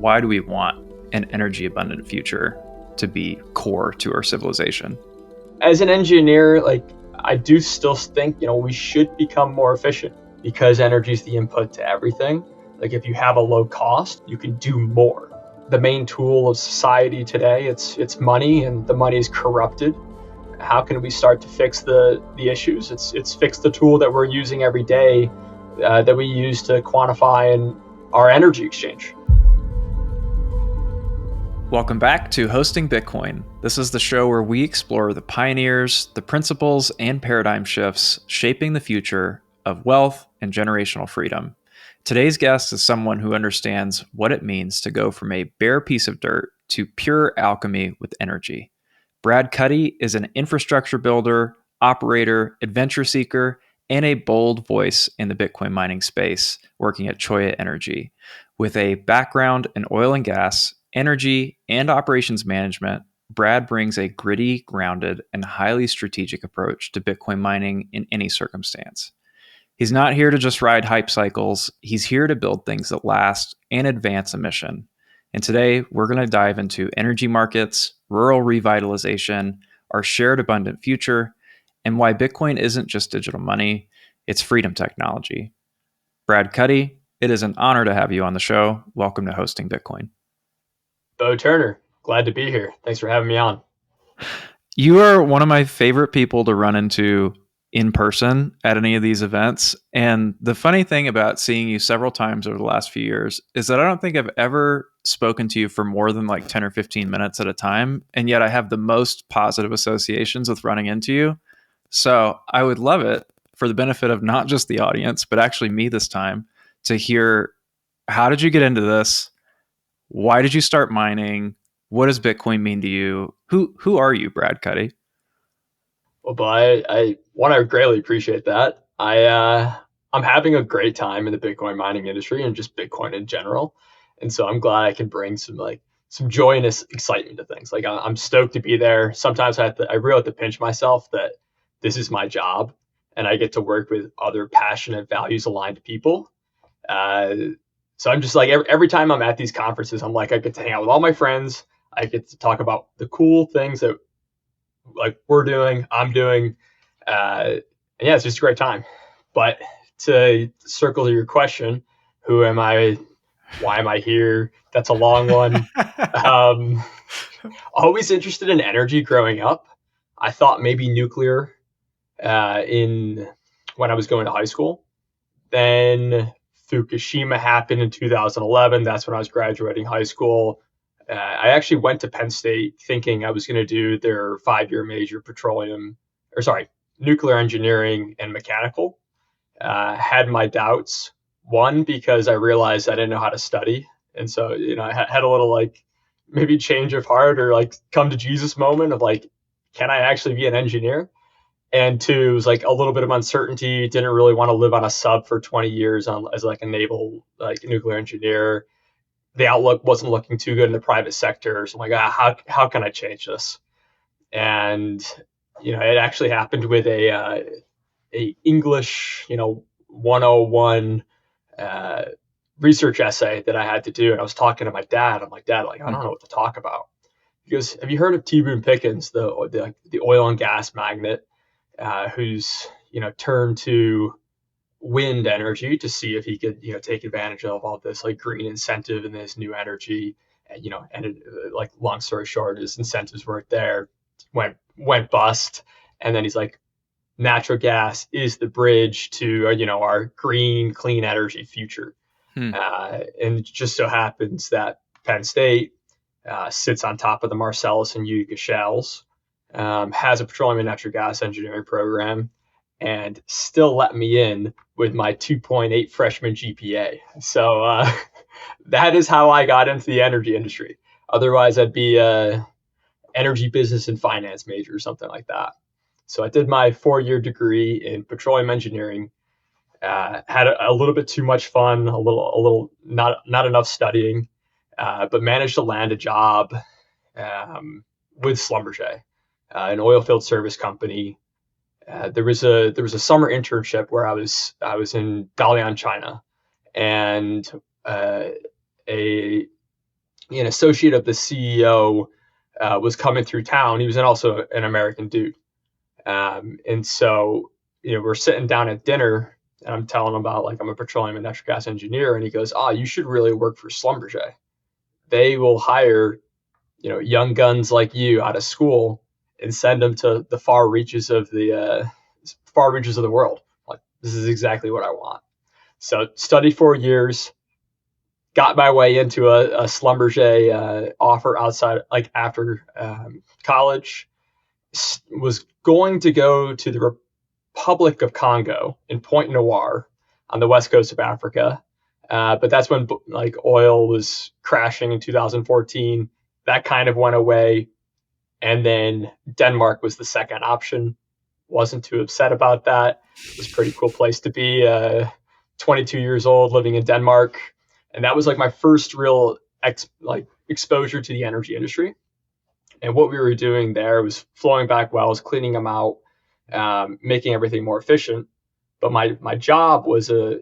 why do we want an energy abundant future to be core to our civilization? As an engineer, I do still think, we should become more efficient because energy is the input to everything. If you have a low cost, you can do more. The main tool of society today, it's money, and the money is corrupted. How can we start to fix the issues? It's fix the tool that we're using every day that we use to quantify in our energy exchange. Welcome back to Hosting Bitcoin. This is the show where we explore the pioneers, the principles, and paradigm shifts shaping the future of wealth and generational freedom. Today's guest is someone who understands what it means to go from a bare piece of dirt to pure alchemy with energy. Brad Cuddy is an infrastructure builder, operator, adventure seeker, and a bold voice in the Bitcoin mining space, working at Cholla Energy. With a background in oil and gas, energy, and operations management, Brad brings a gritty, grounded, and highly strategic approach to Bitcoin mining in any circumstance. He's not here to just ride hype cycles. He's here to build things that last and advance a mission. And today, we're going to dive into energy markets, rural revitalization, our shared abundant future, and why Bitcoin isn't just digital money, it's freedom technology. Brad Cuddy, it is an honor to have you on the show. Welcome to Hosting Bitcoin. Bo Turner, glad to be here. Thanks for having me on. You are one of my favorite people to run into in person at any of these events. And the funny thing about seeing you several times over the last few years is that I don't think I've ever spoken to you for more than 10 or 15 minutes at a time. And yet I have the most positive associations with running into you. So I would love it, for the benefit of not just the audience, but actually me this time, to hear, how did you get into this? Why did you start mining? What does Bitcoin mean to you? Who are you, Brad Cuddy? Well, but I want to greatly appreciate that. I'm having a great time in the Bitcoin mining industry and just Bitcoin in general, and so I'm glad I can bring some joy and excitement to things. I'm stoked to be there. Sometimes I really have to pinch myself that this is my job, and I get to work with other passionate, values aligned people. So I'm just every time I'm at these conferences, I'm I get to hang out with all my friends. I get to talk about the cool things that we're doing, I'm doing. And yeah, it's just a great time. But to circle to your question, who am I? Why am I here? That's a long one. Always interested in energy growing up. I thought maybe nuclear when I was going to high school. Then Fukushima happened in 2011. That's when I was graduating high school. I actually went to Penn State thinking I was going to do their 5-year major nuclear engineering and mechanical. Had my doubts. One, because I realized I didn't know how to study. And so, I had a little maybe change of heart or come to Jesus moment of can I actually be an engineer? And two, it was a little bit of uncertainty. Didn't really want to live on a sub for 20 years as a naval nuclear engineer. The outlook wasn't looking too good in the private sector. So I'm how can I change this? And it actually happened with a English 101 research essay that I had to do, and I was talking to my dad. I'm like, Dad, I don't know what to talk about. He goes, have you heard of T. Boone Pickens, the oil and gas magnate, who's turned to wind energy to see if he could take advantage of all this green incentive and this new energy, and long story short, his incentives weren't there, went bust, and then he's like, natural gas is the bridge to our green clean energy future. And it just so happens that Penn State sits on top of the Marcellus and Utica shales, has a petroleum and natural gas engineering program, and still let me in with my 2.8 freshman GPA. So that is how I got into the energy industry. Otherwise, I'd be a energy business and finance major or something like that. So I did my 4-year degree in petroleum engineering. Had a little bit too much fun, a little not enough studying, but managed to land a job with Schlumberger, an oil field service company. There was a summer internship where I was in Dalian, China, and a an associate of the CEO was coming through town. He was also an American dude. And so, we're sitting down at dinner and I'm telling him about, like, I'm a petroleum and natural gas engineer. And he goes, "Oh, you should really work for Schlumberger. They will hire, young guns like you out of school and send them to the far reaches of the world. Like, this is exactly what I want." So studied 4 years, got my way into a Schlumberger offer outside, like, after college. Was going to go to the Republic of Congo in Point Noir on the west coast of Africa. But that's when, like, oil was crashing in 2014. That kind of went away. And then Denmark was the second option. Wasn't too upset about that. It was a pretty cool place to be. 22 years old, living in Denmark. And that was, like, my first real exposure to the energy industry. And what we were doing there was flowing back wells, cleaning them out, making everything more efficient. But my job was a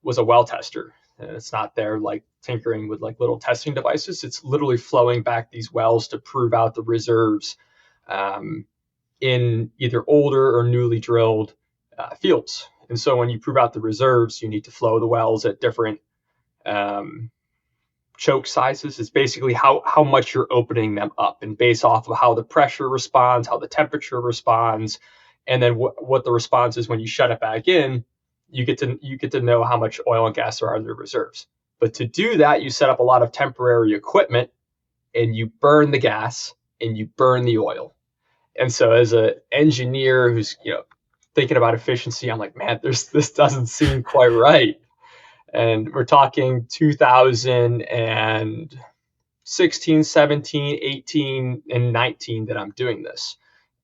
well tester. And it's not there, like, tinkering with, like, little testing devices. It's literally flowing back these wells to prove out the reserves in either older or newly drilled fields. And so when you prove out the reserves, you need to flow the wells at different choke sizes. Is basically how much you're opening them up, and based off of how the pressure responds, how the temperature responds, and then what the response is when you shut it back in, you get to know how much oil and gas there are in the reserves. But to do that, you set up a lot of temporary equipment, and you burn the gas and you burn the oil. And so as an engineer who's thinking about efficiency, I'm like, man, this doesn't seem quite right. And we're talking 2016, 17, 18, and 19 that I'm doing this.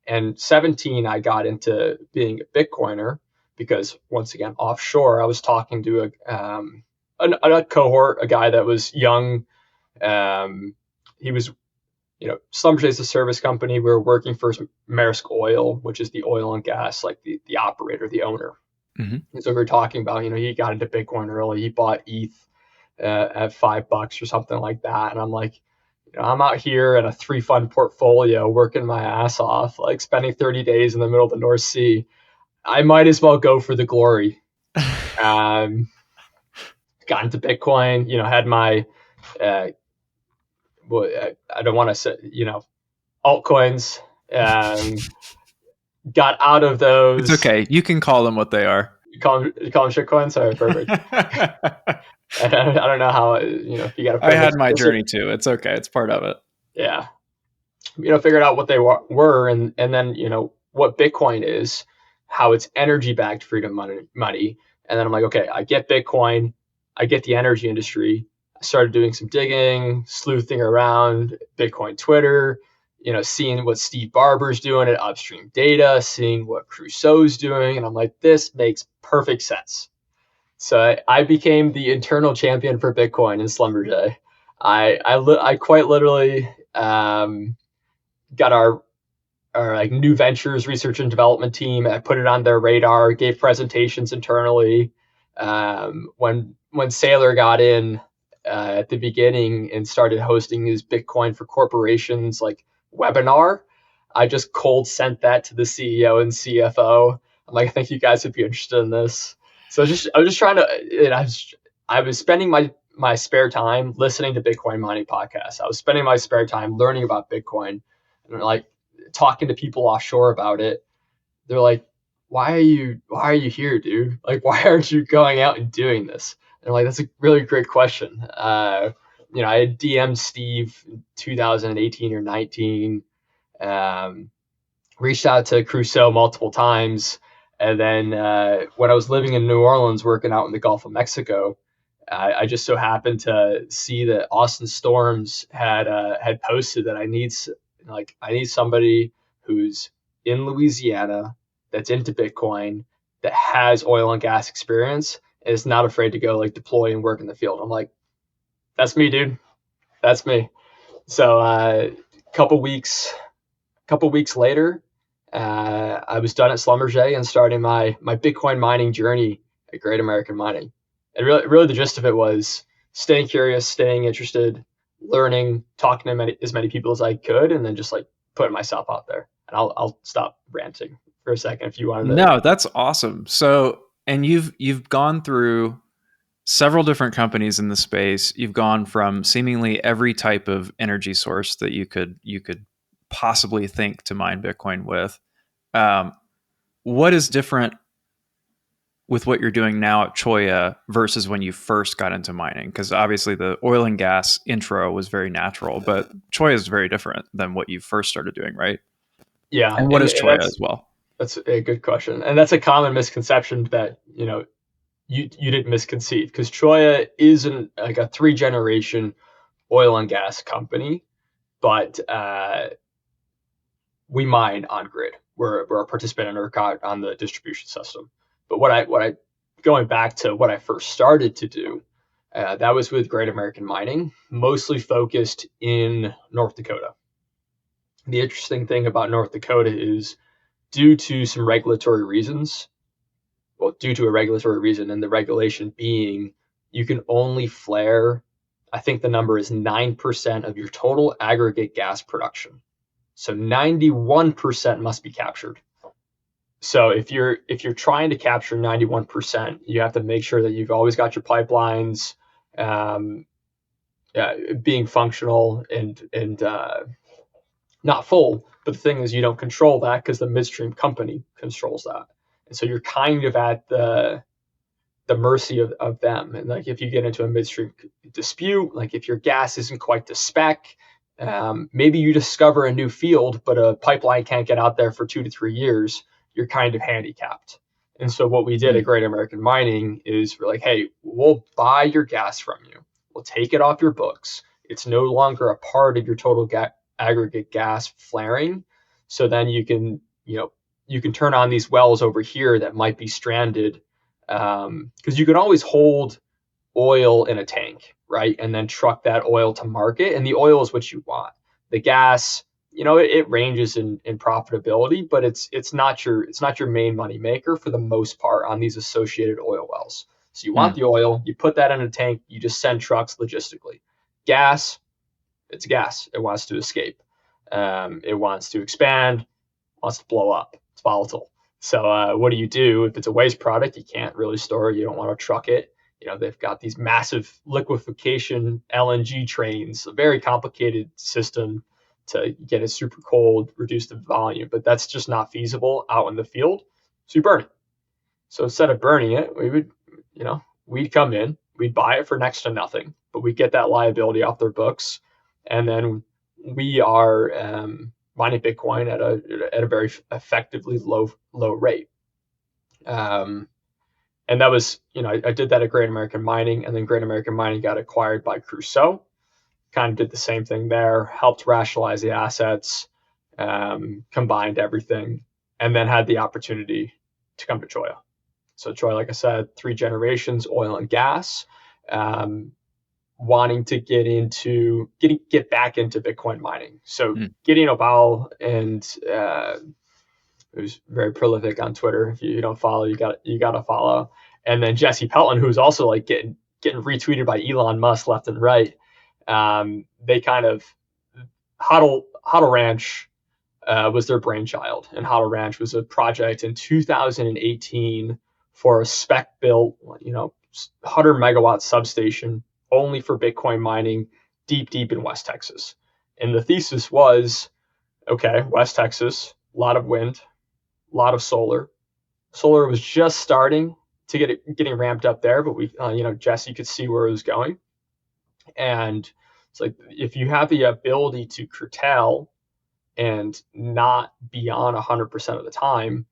And 17, I got into being a Bitcoiner because, once again, offshore, I was talking to a cohort, a guy that was young. He was, Schlumberger is a service company. We were working for Maersk Oil, which is the oil and gas, like the operator, the owner. Mm-hmm. And so we were talking about, he got into Bitcoin early. He bought ETH at $5 or something like that. And I'm like, I'm out here in a 3-fund portfolio working my ass off, like spending 30 days in the middle of the North Sea. I might as well go for the glory. Got into Bitcoin, had my, I don't want to say, altcoins. Got out of those. It's okay. You can call them what they are. You call them shitcoins? Sorry, perfect. I don't know how, if you got to. I had my journey too. It's okay. It's part of it. Yeah. Figured out what they were, and then, what Bitcoin is, how it's energy-backed freedom money. And then I'm like, okay, I get Bitcoin. I get the energy industry. I started doing some digging, sleuthing around Bitcoin Twitter, seeing what Steve Barber's doing at Upstream Data, seeing what Crusoe's doing. And I'm like, this makes perfect sense. So I became the internal champion for Bitcoin in Schlumberger. I quite literally got our like new ventures research and development team. I put it on their radar, gave presentations internally. When Saylor got in at the beginning and started hosting his Bitcoin for corporations like webinar, I just cold sent that to the CEO and CFO. I'm like, I think you guys would be interested in this. So I was just trying to, I was spending my spare time listening to Bitcoin mining podcasts. I was spending my spare time learning about Bitcoin and, like, talking to people offshore about it. They're like, why are you here, dude? Like, why aren't you going out and doing this? And I'm like, that's a really great question. I had DM'd Steve in 2018 or 19, reached out to Crusoe multiple times. And then when I was living in New Orleans, working out in the Gulf of Mexico, I just so happened to see that Austin Storms had posted that I need somebody who's in Louisiana that's into Bitcoin, that has oil and gas experience, and is not afraid to go, like, deploy and work in the field. I'm like, that's me, dude. That's me. So a couple weeks later, I was done at Schlumberger and starting my Bitcoin mining journey at Great American Mining. And really the gist of it was staying curious, staying interested, learning, talking to as many people as I could, and then just like putting myself out there. And I'll stop ranting for a second if you wanted to. No, that's awesome. So, and you've gone through several different companies in the space. You've gone from seemingly every type of energy source that you could possibly think to mine Bitcoin with. Um, what is different with what you're doing now at Cholla versus when you first got into mining? Because obviously the oil and gas intro was very natural, but Cholla is very different than what you first started doing, right? Yeah, And what is and Cholla as well? that's a good question, and that's a common misconception that you didn't misconceive, because Cholla isn't like a 3 generation oil and gas company, but we mine on grid. We're a participant in ERCOT on the distribution system. But what I going back to what I first started to do, that was with Great American Mining, mostly focused in North Dakota. The interesting thing about North Dakota is, due to some regulatory reasons, well, due to a regulatory reason, and the regulation being you can only flare, I think the number is 9% of your total aggregate gas production. So 91% must be captured. So if you're trying to capture 91%, you have to make sure that you've always got your pipelines um, being functional and not full. But the thing is, you don't control that because the midstream company controls that, and so you're kind of at the mercy of them. And like if you get into a midstream dispute, like if your gas isn't quite to spec, maybe you discover a new field, but a pipeline can't get out there for 2 to 3 years, you're kind of handicapped. And so what we did at Mm. Great American Mining is we're like, hey, we'll buy your gas from you. We'll take it off your books. It's no longer a part of your total aggregate gas flaring. So then you can turn on these wells over here that might be stranded, because you can always hold oil in a tank, right? And then truck that oil to market. And the oil is what you want. The gas, it ranges in profitability, but it's not your main money maker for the most part on these associated oil wells. So you want Mm. the oil, you put that in a tank, you just send trucks logistically. Gas, it's gas. It wants to escape. It wants to expand, wants to blow up. It's volatile. So what do? If it's a waste product, you can't really store it. You don't want to truck it. They've got these massive liquefaction LNG trains, a very complicated system to get it super cold, reduce the volume, but that's just not feasible out in the field. So you burn it. So instead of burning it, we'd come in, we'd buy it for next to nothing, but we get that liability off their books, and then we are mining Bitcoin at a very effectively low rate. And that was, I did that at Great American Mining, and then Great American Mining got acquired by Crusoe. Kind of did the same thing there, helped rationalize the assets, combined everything, and then had the opportunity to come to Cholla. So Troy, like I said, 3 generations, oil and gas, wanting to get back into Bitcoin mining. So Mm. Gideon Obal and who's very prolific on Twitter. If you don't follow, you got to follow. And then Jesse Pelton, who's also like getting retweeted by Elon Musk left and right. They kind of Huddle Ranch was their brainchild, and Huddle Ranch was a project in 2018 for a spec built, 100 megawatt substation only for Bitcoin mining, deep in West Texas. And the thesis was, okay, West Texas, a lot of wind, a lot of solar. Solar was just starting to getting ramped up there, but Jesse could see where it was going. And it's like, if you have the ability to curtail and not be on 100% of the time,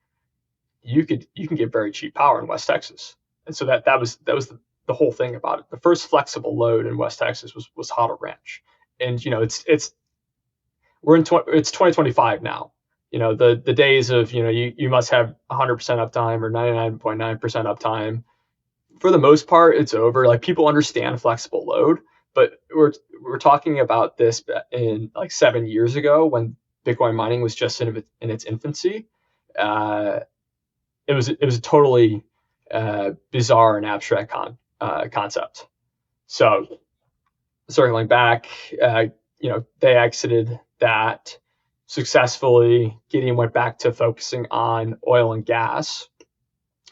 you can get very cheap power in West Texas. And so that was the whole thing about it. The first flexible load in West Texas was Huddle Ranch. And it's 2025 now. The days of you must have 100% uptime or 99.9% uptime, for the most part, it's over. Like, people understand flexible load, but we're talking about this in like 7 years ago, when Bitcoin mining was just in its infancy. Uh, it was a totally bizarre and abstract concept. So circling back, they exited that successfully. Gideon went back to focusing on oil and gas.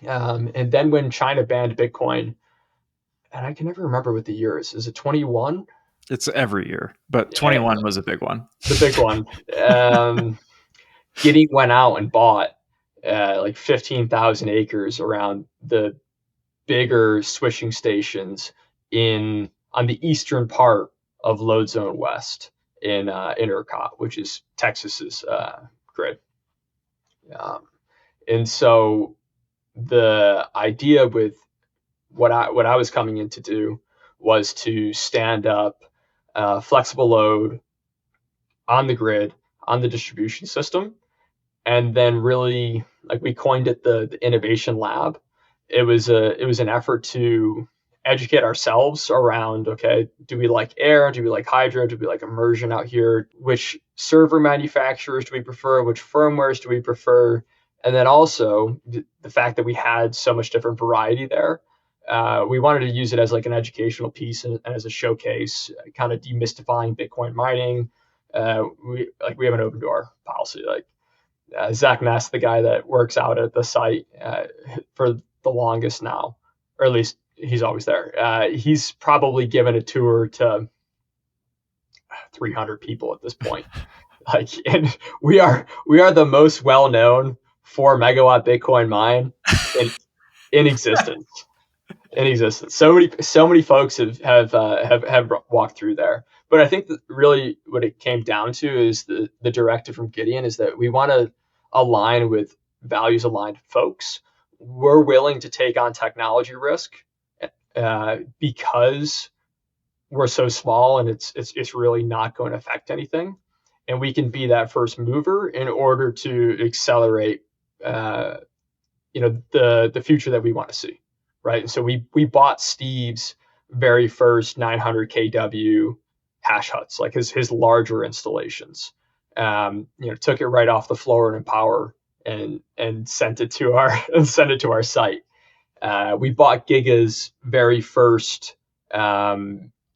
And then when China banned Bitcoin, and I can never remember what the year is it 21? It's every year, but 21 was a big one. The big one. Gideon went out and bought like 15,000 acres around the bigger switching stations on the eastern part of Load Zone West in ERCOT, which is Texas's grid. And so the idea with what I was coming in to do was to stand up flexible load on the grid, on the distribution system, and then really, like, we coined it the innovation lab. It was an effort to educate ourselves around, okay, do we like air, do we like hydro, do we like immersion out here, which server manufacturers do we prefer, which firmwares do we prefer, and then also the fact that we had so much different variety there. We wanted to use it as like an educational piece and as a showcase, kind of demystifying Bitcoin mining. We have an open door policy. Like, Zach Ness, the guy that works out at the site for the longest now, or at least he's always there. He's probably given a tour to 300 people at this point. Like, and we are the most well known 4 megawatt Bitcoin mine in existence. In existence. So many folks have walked through there. But I think that really what it came down to is the directive from Gideon is that we want to align with values aligned folks. We're willing to take on technology risk because we're so small and it's really not going to affect anything. And we can be that first mover in order to accelerate the future that we want to see. Right. So we bought Steve's very first 900 kW hash huts, like his larger installations. Took it right off the floor in Empower and sent it to our site. We bought Giga's very first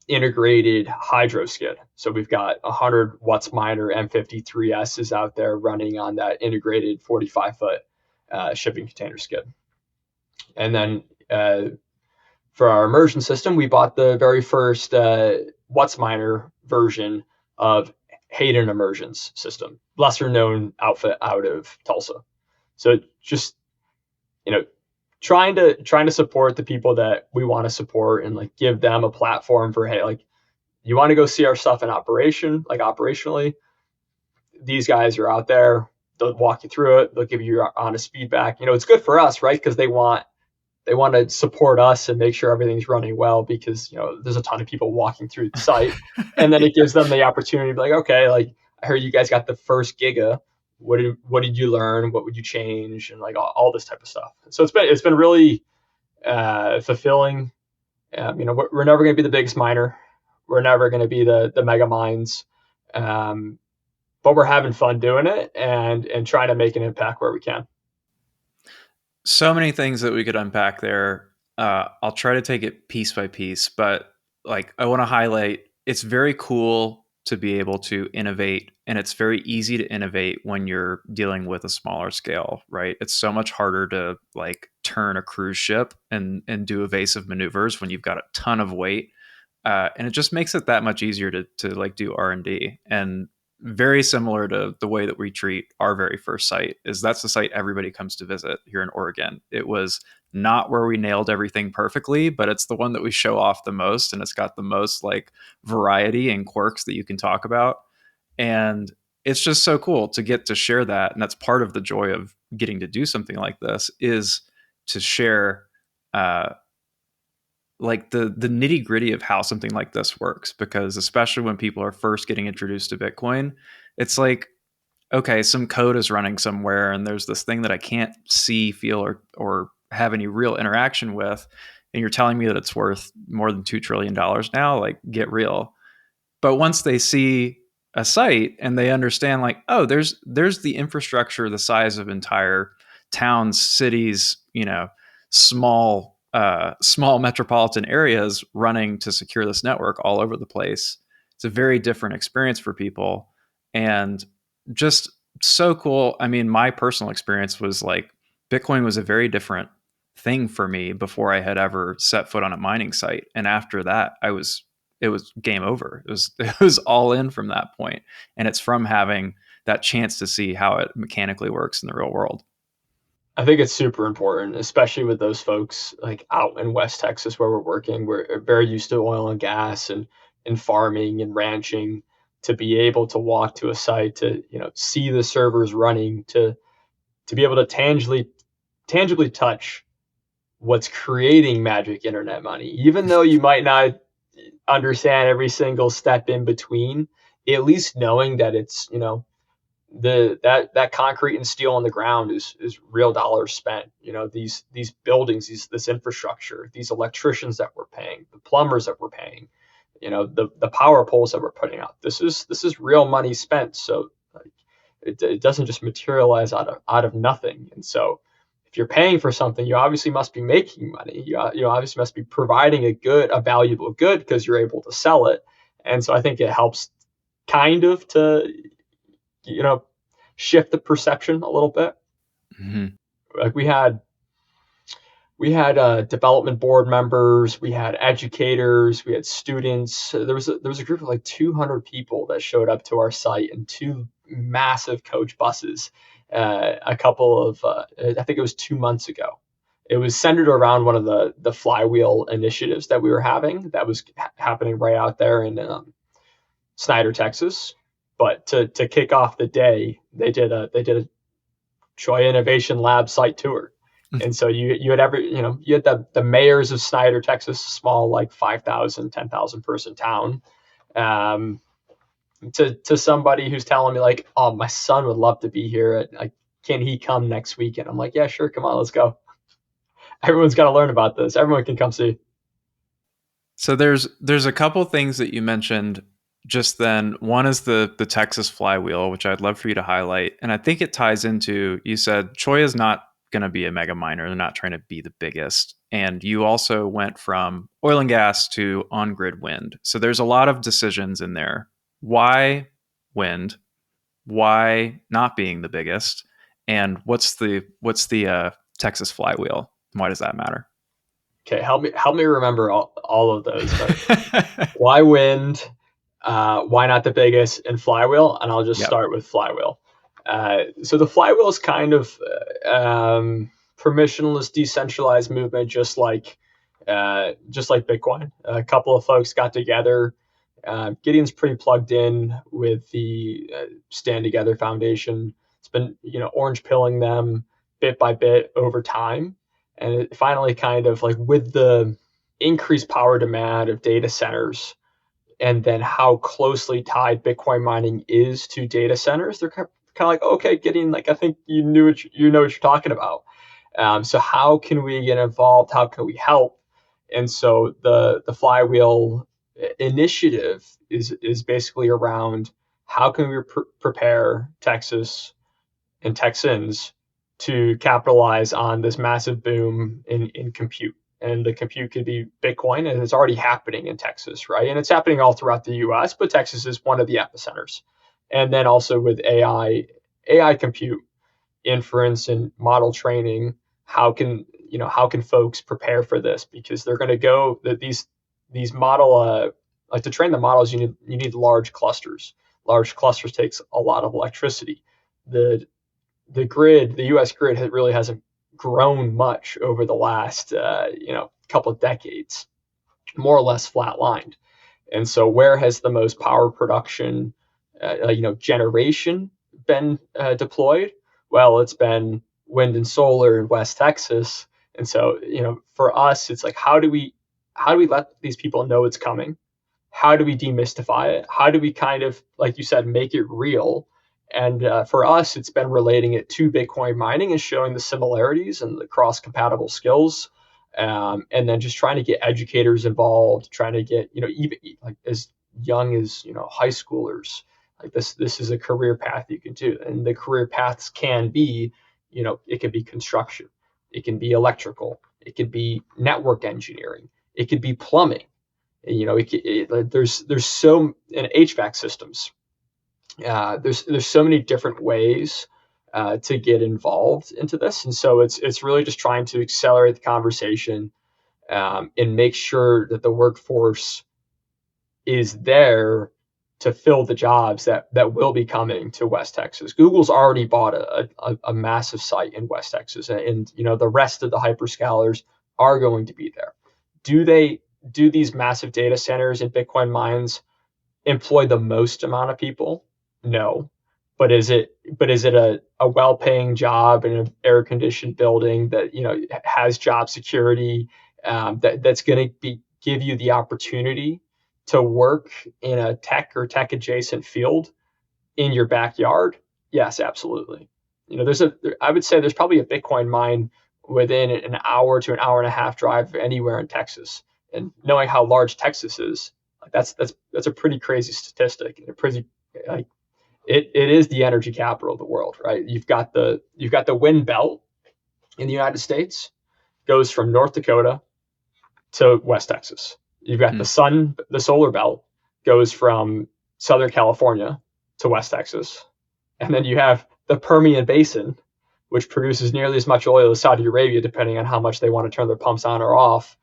integrated hydro skid. So we've got 100 watts miner M53S's out there running on that integrated 45-foot shipping container skid. And then for our immersion system, we bought the very first WhatsMiner version of Hayden Immersion's system, lesser known outfit out of Tulsa. So just trying to support the people that we want to support and like give them a platform for, hey, like, you want to go see our stuff in operation, like operationally, these guys are out there, they'll walk you through it, they'll give you your honest feedback. It's good for us, right? Because they want to support us and make sure everything's running well, because there's a ton of people walking through the site, and then it gives them the opportunity to be like, okay, like, I heard you guys got the first Giga. What did you learn? What would you change? And like all this type of stuff. So it's been really fulfilling. We're never going to be the biggest miner. We're never going to be the mega mines, but we're having fun doing it and trying to make an impact where we can. So many things that we could unpack there. I'll try to take it piece by piece, but like, I want to highlight, it's very cool to be able to innovate, and it's very easy to innovate when you're dealing with a smaller scale, right? It's so much harder to like turn a cruise ship and do evasive maneuvers when you've got a ton of weight, and it just makes it that much easier to like do R&D. And very similar to the way that we treat our very first site, is that's the site everybody comes to visit here in Oregon. It was not where we nailed everything perfectly, but it's the one that we show off the most, and it's got the most like variety and quirks that you can talk about. And it's just so cool to get to share that. And that's part of the joy of getting to do something like this, is to share like the nitty gritty of how something like this works. Because especially when people are first getting introduced to Bitcoin, it's like, okay, some code is running somewhere and there's this thing that I can't see, feel, or have any real interaction with. And you're telling me that it's worth more than $2 trillion now, like, get real. But once they see a site and they understand, like, oh, there's the infrastructure the size of entire towns, cities, small small metropolitan areas running to secure this network all over the place. It's a very different experience for people, and just so cool. I mean, my personal experience was like Bitcoin was a very different thing for me before I had ever set foot on a mining site, and after that, it was game over. It was all in from that point, and it's from having that chance to see how it mechanically works in the real world. I think it's super important, especially with those folks like out in West Texas where we're working. We're very used to oil and gas and farming and ranching, to be able to walk to a site, to see the servers running, to be able to tangibly touch what's creating magic internet money, even though you might not understand every single step in between. At least knowing that it's that concrete and steel on the ground is real dollars spent. These buildings, this infrastructure, these electricians that we're paying, the plumbers that we're paying, the power poles that we're putting out. This is real money spent. So like, it doesn't just materialize out of nothing. And so if you're paying for something, you obviously must be making money. You obviously must be providing a valuable good, because you're able to sell it. And so I think it helps kind of to shift the perception a little bit. Mm-hmm. Like we had development board members, we had educators, we had students. There was a group of like 200 people that showed up to our site in two massive coach buses. A couple of I think it was 2 months ago. It was centered around one of the Flywheel initiatives that we were having, that was happening right out there in Snyder, Texas. But to kick off the day, they did a CHOA Innovation Lab site tour. And so you had the mayors of Snyder, Texas, small like 5,000, 10,000 person town, to somebody who's telling me like, oh, my son would love to be here. Like, can he come next weekend? I'm like, yeah, sure, come on, let's go. Everyone's got to learn about this. Everyone can come see. So there's a couple things that you mentioned just then. One is the Texas flywheel, which I'd love for you to highlight. And I think it ties into, you said Cholla is not going to be a mega miner. They're not trying to be the biggest. And you also went from oil and gas to on-grid wind. So there's a lot of decisions in there. Why wind? Why not being the biggest? And what's the Texas flywheel? Why does that matter? Okay, help me remember all of those. But why wind? Why not the biggest? And flywheel? And I'll just start with flywheel. So the flywheel is kind of permissionless, decentralized movement, just like Bitcoin. A couple of folks got together. Gideon's pretty plugged in with the Stand Together Foundation. It's been orange pilling them bit by bit over time, and it finally kind of like, with the increased power demand of data centers, and then how closely tied Bitcoin mining is to data centers, they're kind of like, okay, Gideon, like, I think you know what you're talking about. So how can we get involved? How can we help? And so the flywheel initiative is basically around how can we prepare Texas and Texans to capitalize on this massive boom in compute. And the compute could be Bitcoin, and it's already happening in Texas, right? And it's happening all throughout the US, but Texas is one of the epicenters. And then also with AI compute, inference and model training, how can folks prepare for this? Because they're going to go that these model like, to train the models, you need large clusters. Large clusters takes a lot of electricity. The grid, the U.S. grid, really hasn't grown much over the last couple of decades, more or less flatlined. And so, where has the most power production, generation been deployed? Well, it's been wind and solar in West Texas. And so, for us, it's like, how do we let these people know it's coming? How do we demystify it? How do we kind of, like you said, make it real? And for us, it's been relating it to Bitcoin mining and showing the similarities and the cross-compatible skills, and then just trying to get educators involved, trying to get even like as young as high schoolers. Like, this is a career path you can do, and the career paths can be, it can be construction, it can be electrical, It could be network engineering. It could be plumbing. There's so in HVAC systems. There's so many different ways to get involved into this, and so it's really just trying to accelerate the conversation and make sure that the workforce is there to fill the jobs that will be coming to West Texas. Google's already bought a massive site in West Texas, and the rest of the hyperscalers are going to be there. Do these massive data centers and Bitcoin mines employ the most amount of people? No. But is it a well-paying job in an air-conditioned building that has job security, that's going to give you the opportunity to work in a tech or tech adjacent field in your backyard? Yes, absolutely. I would say there's probably a Bitcoin mine within an hour to an hour and a half drive anywhere in Texas. And knowing how large Texas is, that's a pretty crazy statistic. It is the energy capital of the world, right? You've got the wind belt in the United States, goes from North Dakota to West Texas. You've got the solar belt goes from Southern California to West Texas. And then you have the Permian Basin, which produces nearly as much oil as Saudi Arabia, depending on how much they want to turn their pumps on or off,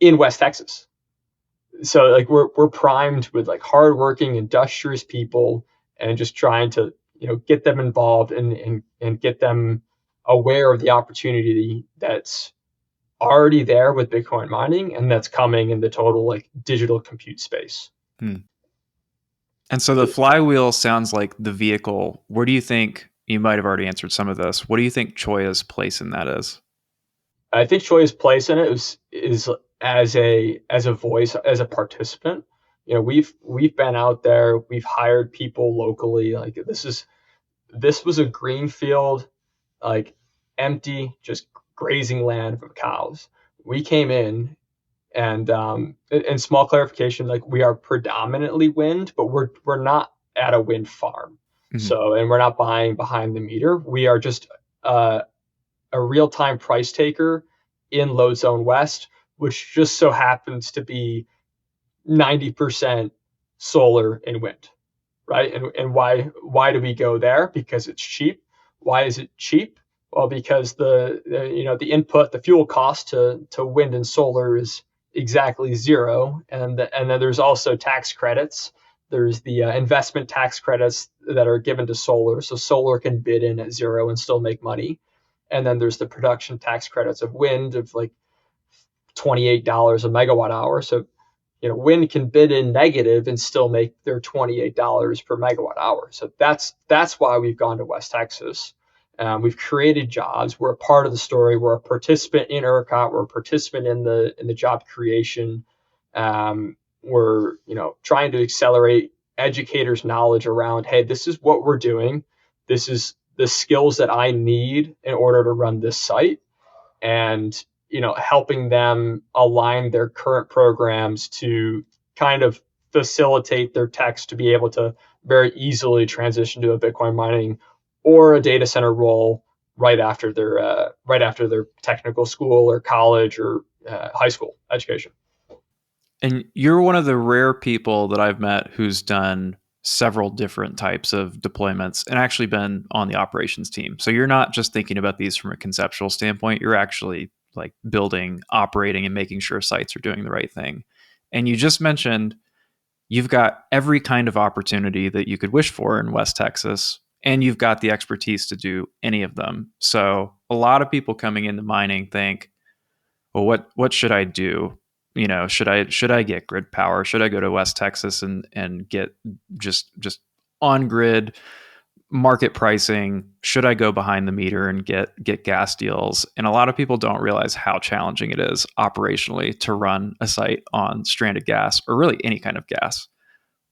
in West Texas. So we're primed with hardworking, industrious people, and just trying to get them involved and get them aware of the opportunity that's already there with Bitcoin mining and that's coming in the total digital compute space. And so the Flywheel sounds like the vehicle. Where do you think, you might have already answered some of this, what do you think CHOA's place in that is? I think CHOA's place in it is as a voice, as a participant. We've been out there, we've hired people locally. This was a greenfield, empty, just grazing land for cows. We came in, and small clarification, we are predominantly wind, but we're not at a wind farm. Mm-hmm. So, and we're not buying behind the meter. We are just a real-time price taker in Load Zone West, which just so happens to be 90% solar and wind, right? And why do we go there? Because it's cheap. Why is it cheap? Well, because the input, the fuel cost to wind and solar is exactly zero, and then there's also tax credits. There's the investment tax credits that are given to solar, so solar can bid in at zero and still make money. And then there's the production tax credits of wind of $28 a megawatt hour. So wind can bid in negative and still make their $28 per megawatt hour. So that's why we've gone to West Texas. We've created jobs. We're a part of the story. We're a participant in ERCOT. We're a participant in the job creation. We're trying to accelerate educators' knowledge around, hey, this is what we're doing. This is the skills that I need in order to run this site, and helping them align their current programs to kind of facilitate their techs to be able to very easily transition to a Bitcoin mining or a data center role right after their technical school or college or high school education. And you're one of the rare people that I've met who's done several different types of deployments and actually been on the operations team. So you're not just thinking about these from a conceptual standpoint, you're actually building, operating, and making sure sites are doing the right thing. And you just mentioned you've got every kind of opportunity that you could wish for in West Texas, and you've got the expertise to do any of them. So a lot of people coming into mining think, well, what should I do? Should I get grid power? Should I go to West Texas and get just on grid market pricing? Should I go behind the meter and get gas deals? And a lot of people don't realize how challenging it is operationally to run a site on stranded gas, or really any kind of gas.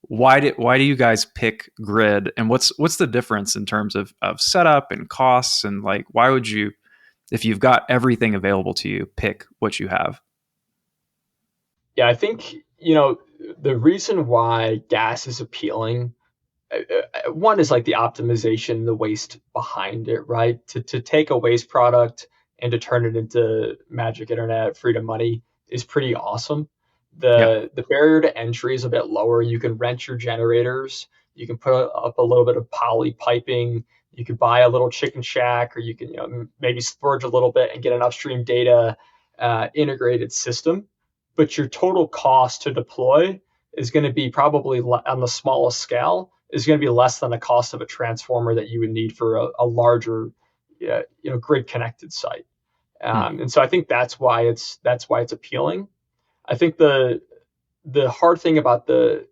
Why do you guys pick grid, and what's the difference in terms of setup and costs, and why would you, if you've got everything available to you, pick what you have? Yeah, I think the reason why gas is appealing, one is the optimization, the waste behind it, right? To take a waste product and to turn it into magic internet freedom money is pretty awesome. Yeah. The barrier to entry is a bit lower. You can rent your generators. You can put up a little bit of poly piping. You could buy a little chicken shack, or you can maybe splurge a little bit and get an upstream data integrated system. But your total cost to deploy is going to be probably on the smallest scale is going to be less than the cost of a transformer that you would need for a larger grid connected site. And so I think that's why it's appealing. I think the hard thing about the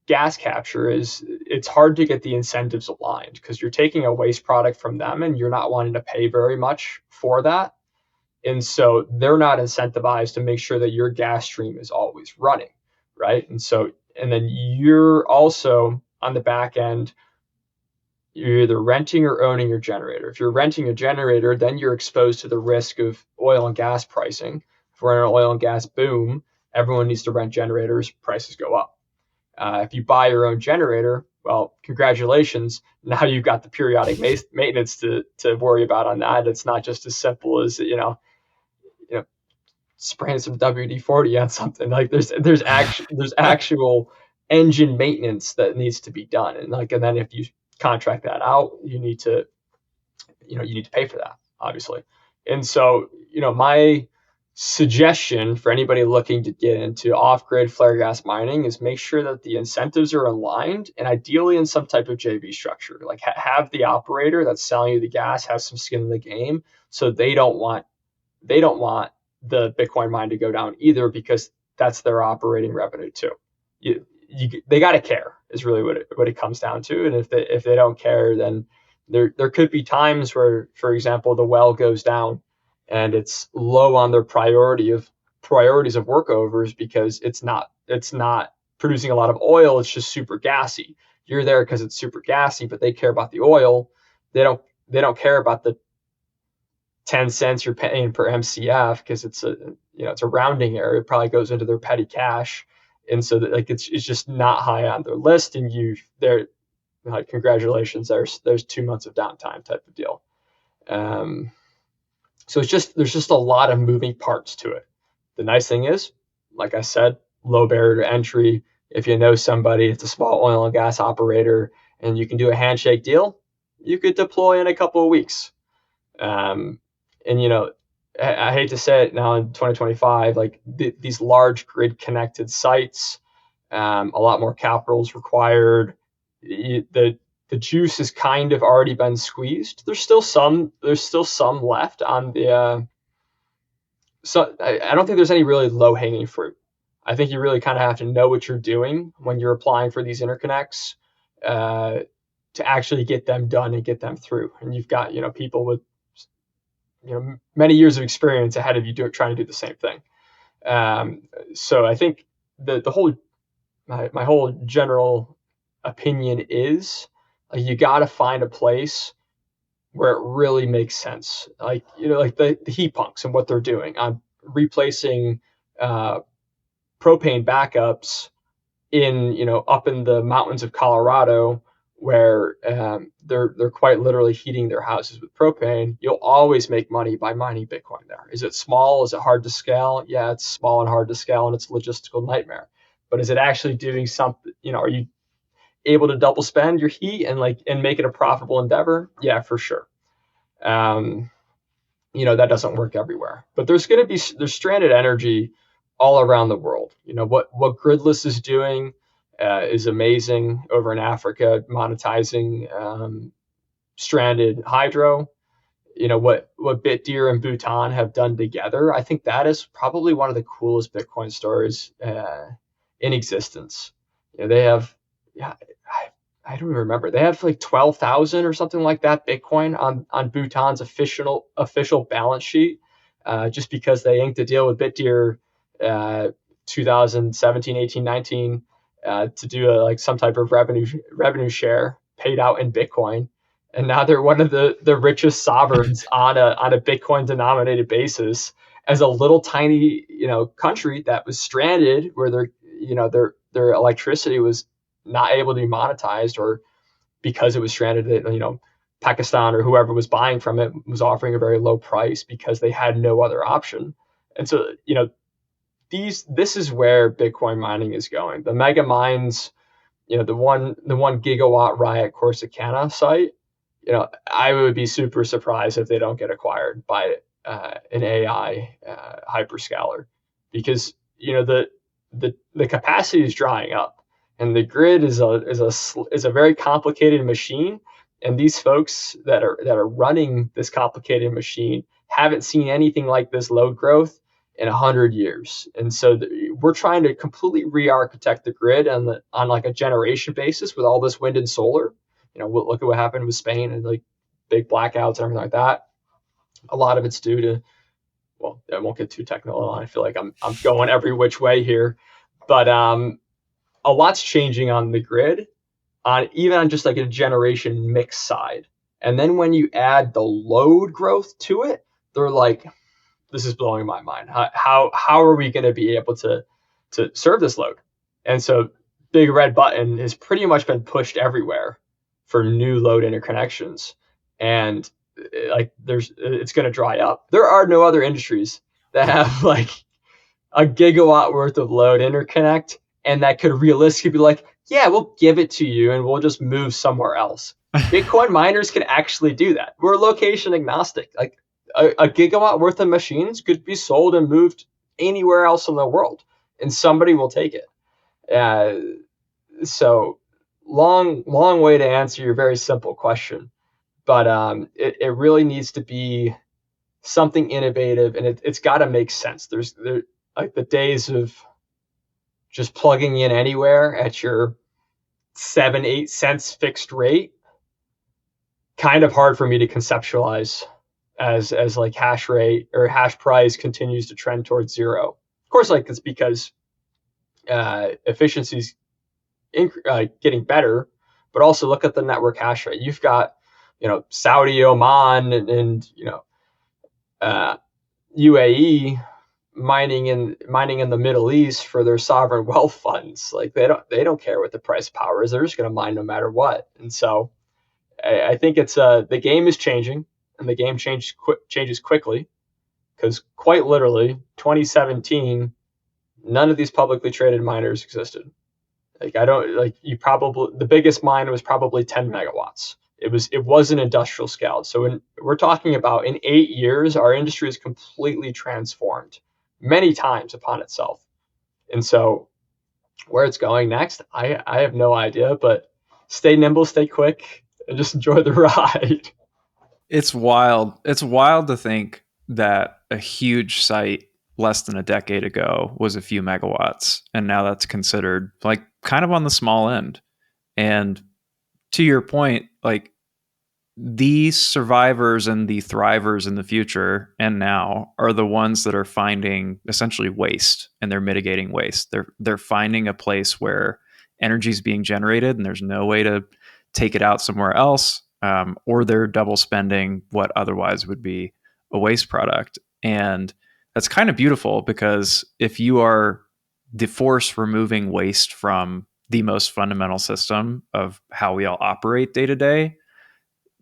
gas capture is it's hard to get the incentives aligned because you're taking a waste product from them and you're not wanting to pay very much for that. And so they're not incentivized to make sure that your gas stream is always running, right? And then you're also on the back end, you're either renting or owning your generator. If you're renting a generator, then you're exposed to the risk of oil and gas pricing. If we're in an oil and gas boom, everyone needs to rent generators, prices go up. If you buy your own generator, well, congratulations. Now you've got the periodic maintenance to worry about on that. It's not just as simple as, spraying some WD-40 on something. Like there's actual engine maintenance that needs to be done. And then if you contract that out, you need to pay for that, obviously. And so, my suggestion for anybody looking to get into off-grid flare gas mining is make sure that the incentives are aligned, and ideally in some type of JV structure. Like have the operator that's selling you the gas have some skin in the game, so they don't want the Bitcoin mine to go down either, because that's their operating revenue too. They got to care is really what it comes down to. And if they don't care, then there could be times where, for example, the well goes down and it's low on their priorities of workovers because it's not producing a lot of oil. It's just super gassy. You're there because it's super gassy, but they care about the oil. They don't care about the 10 cents you're paying per MCF because it's a rounding error. It probably goes into their petty cash. And so it's just not high on their list. And they're like, congratulations, there's 2 months of downtime type of deal. So there's just a lot of moving parts to it. The nice thing is, like I said, low barrier to entry. If you know somebody, it's a small oil and gas operator, and you can do a handshake deal, you could deploy in a couple of weeks. And I hate to say it now in 2025, like these large grid connected sites, a lot more capital is required. The juice has kind of already been squeezed. There's still some left on the. So I don't think there's any really low hanging fruit. I think you really kind of have to know what you're doing when you're applying for these interconnects to actually get them done and get them through. And you've got people with many years of experience ahead of you trying to do the same thing. So I think my whole general opinion is you got to find a place where it really makes sense. Like the heat punks and what they're doing on replacing propane backups in up in the mountains of Colorado, where they're quite literally heating their houses with propane. You'll always make money by mining Bitcoin there. Is it small? Is it hard to scale? Yeah, it's small and hard to scale, and it's a logistical nightmare. But is it actually doing something? Are you able to double spend your heat and make it a profitable endeavor? Yeah, for sure. That doesn't work everywhere. But there's stranded energy all around the world. What Gridless is doing is amazing over in Africa, monetizing stranded hydro. What BitDeer and Bhutan have done together, I think that is probably one of the coolest Bitcoin stories in existence. They have, I don't even remember. They have like 12,000 or something like that Bitcoin on Bhutan's official balance sheet, just because they inked a deal with BitDeer 2017, 18, 19 to do some type of revenue share paid out in Bitcoin. And now they're one of the richest sovereigns on a Bitcoin denominated basis, as a little tiny country that was stranded, where their electricity was not able to be monetized, or because it was stranded, Pakistan or whoever was buying from it was offering a very low price because they had no other option. And so, this is where Bitcoin mining is going. The mega mines, the one gigawatt Riot Corsicana site, I would be super surprised if they don't get acquired by an AI hyperscaler, because the capacity is drying up, and the grid is a very complicated machine, and these folks that are running this complicated machine haven't seen anything like this load growth in 100 years. And so we're trying to completely re-architect the grid on like a generation basis with all this wind and solar. Look at what happened with Spain and like big blackouts and everything like that. A lot of it's due to, well, I won't get too technical. I feel like I'm going every which way here, but a lot's changing on the grid, even on just like a generation mix side. And then when you add the load growth to it, they're like, this is blowing my mind. How are we going to be able to serve this load? And so big red button has pretty much been pushed everywhere for new load interconnections, and it's going to dry up. There are no other industries that have like a gigawatt worth of load interconnect, and that could realistically be like, yeah, we'll give it to you and we'll just move somewhere else. Bitcoin miners can actually do that. We're location agnostic. Like a gigawatt worth of machines could be sold and moved anywhere else in the world, and somebody will take it. So long way to answer your very simple question, but it really needs to be something innovative, and it's got to make sense. There's like the days of just plugging in anywhere at your 7-8 cents fixed rate, kind of hard for me to conceptualize as like hash rate or hash price continues to trend towards zero. Of course, like it's because efficiency's getting better, but also look at the network hash rate. You've got Saudi, Oman, and UAE mining in the Middle East for their sovereign wealth funds. Like they don't care what the price of power is. They're just going to mine no matter what. And so I think it's the game is changing, and the game changes quickly, because quite literally 2017, none of these publicly traded miners existed. Like the biggest mine was probably 10 megawatts. It wasn't industrial scale. So we're talking about in 8 years, our industry is completely transformed many times upon itself. And so where it's going next, I have no idea, but stay nimble, stay quick, and just enjoy the ride. It's wild. It's wild to think that a huge site less than a decade ago was a few megawatts, and now that's considered like kind of on the small end. And to your point, like the survivors and the thrivers in the future and now are the ones that are finding essentially waste, and they're mitigating waste. They're finding a place where energy is being generated and there's no way to take it out somewhere else, or they're double spending what otherwise would be a waste product. And that's kind of beautiful, because if you are the force removing waste from the most fundamental system of how we all operate day to day,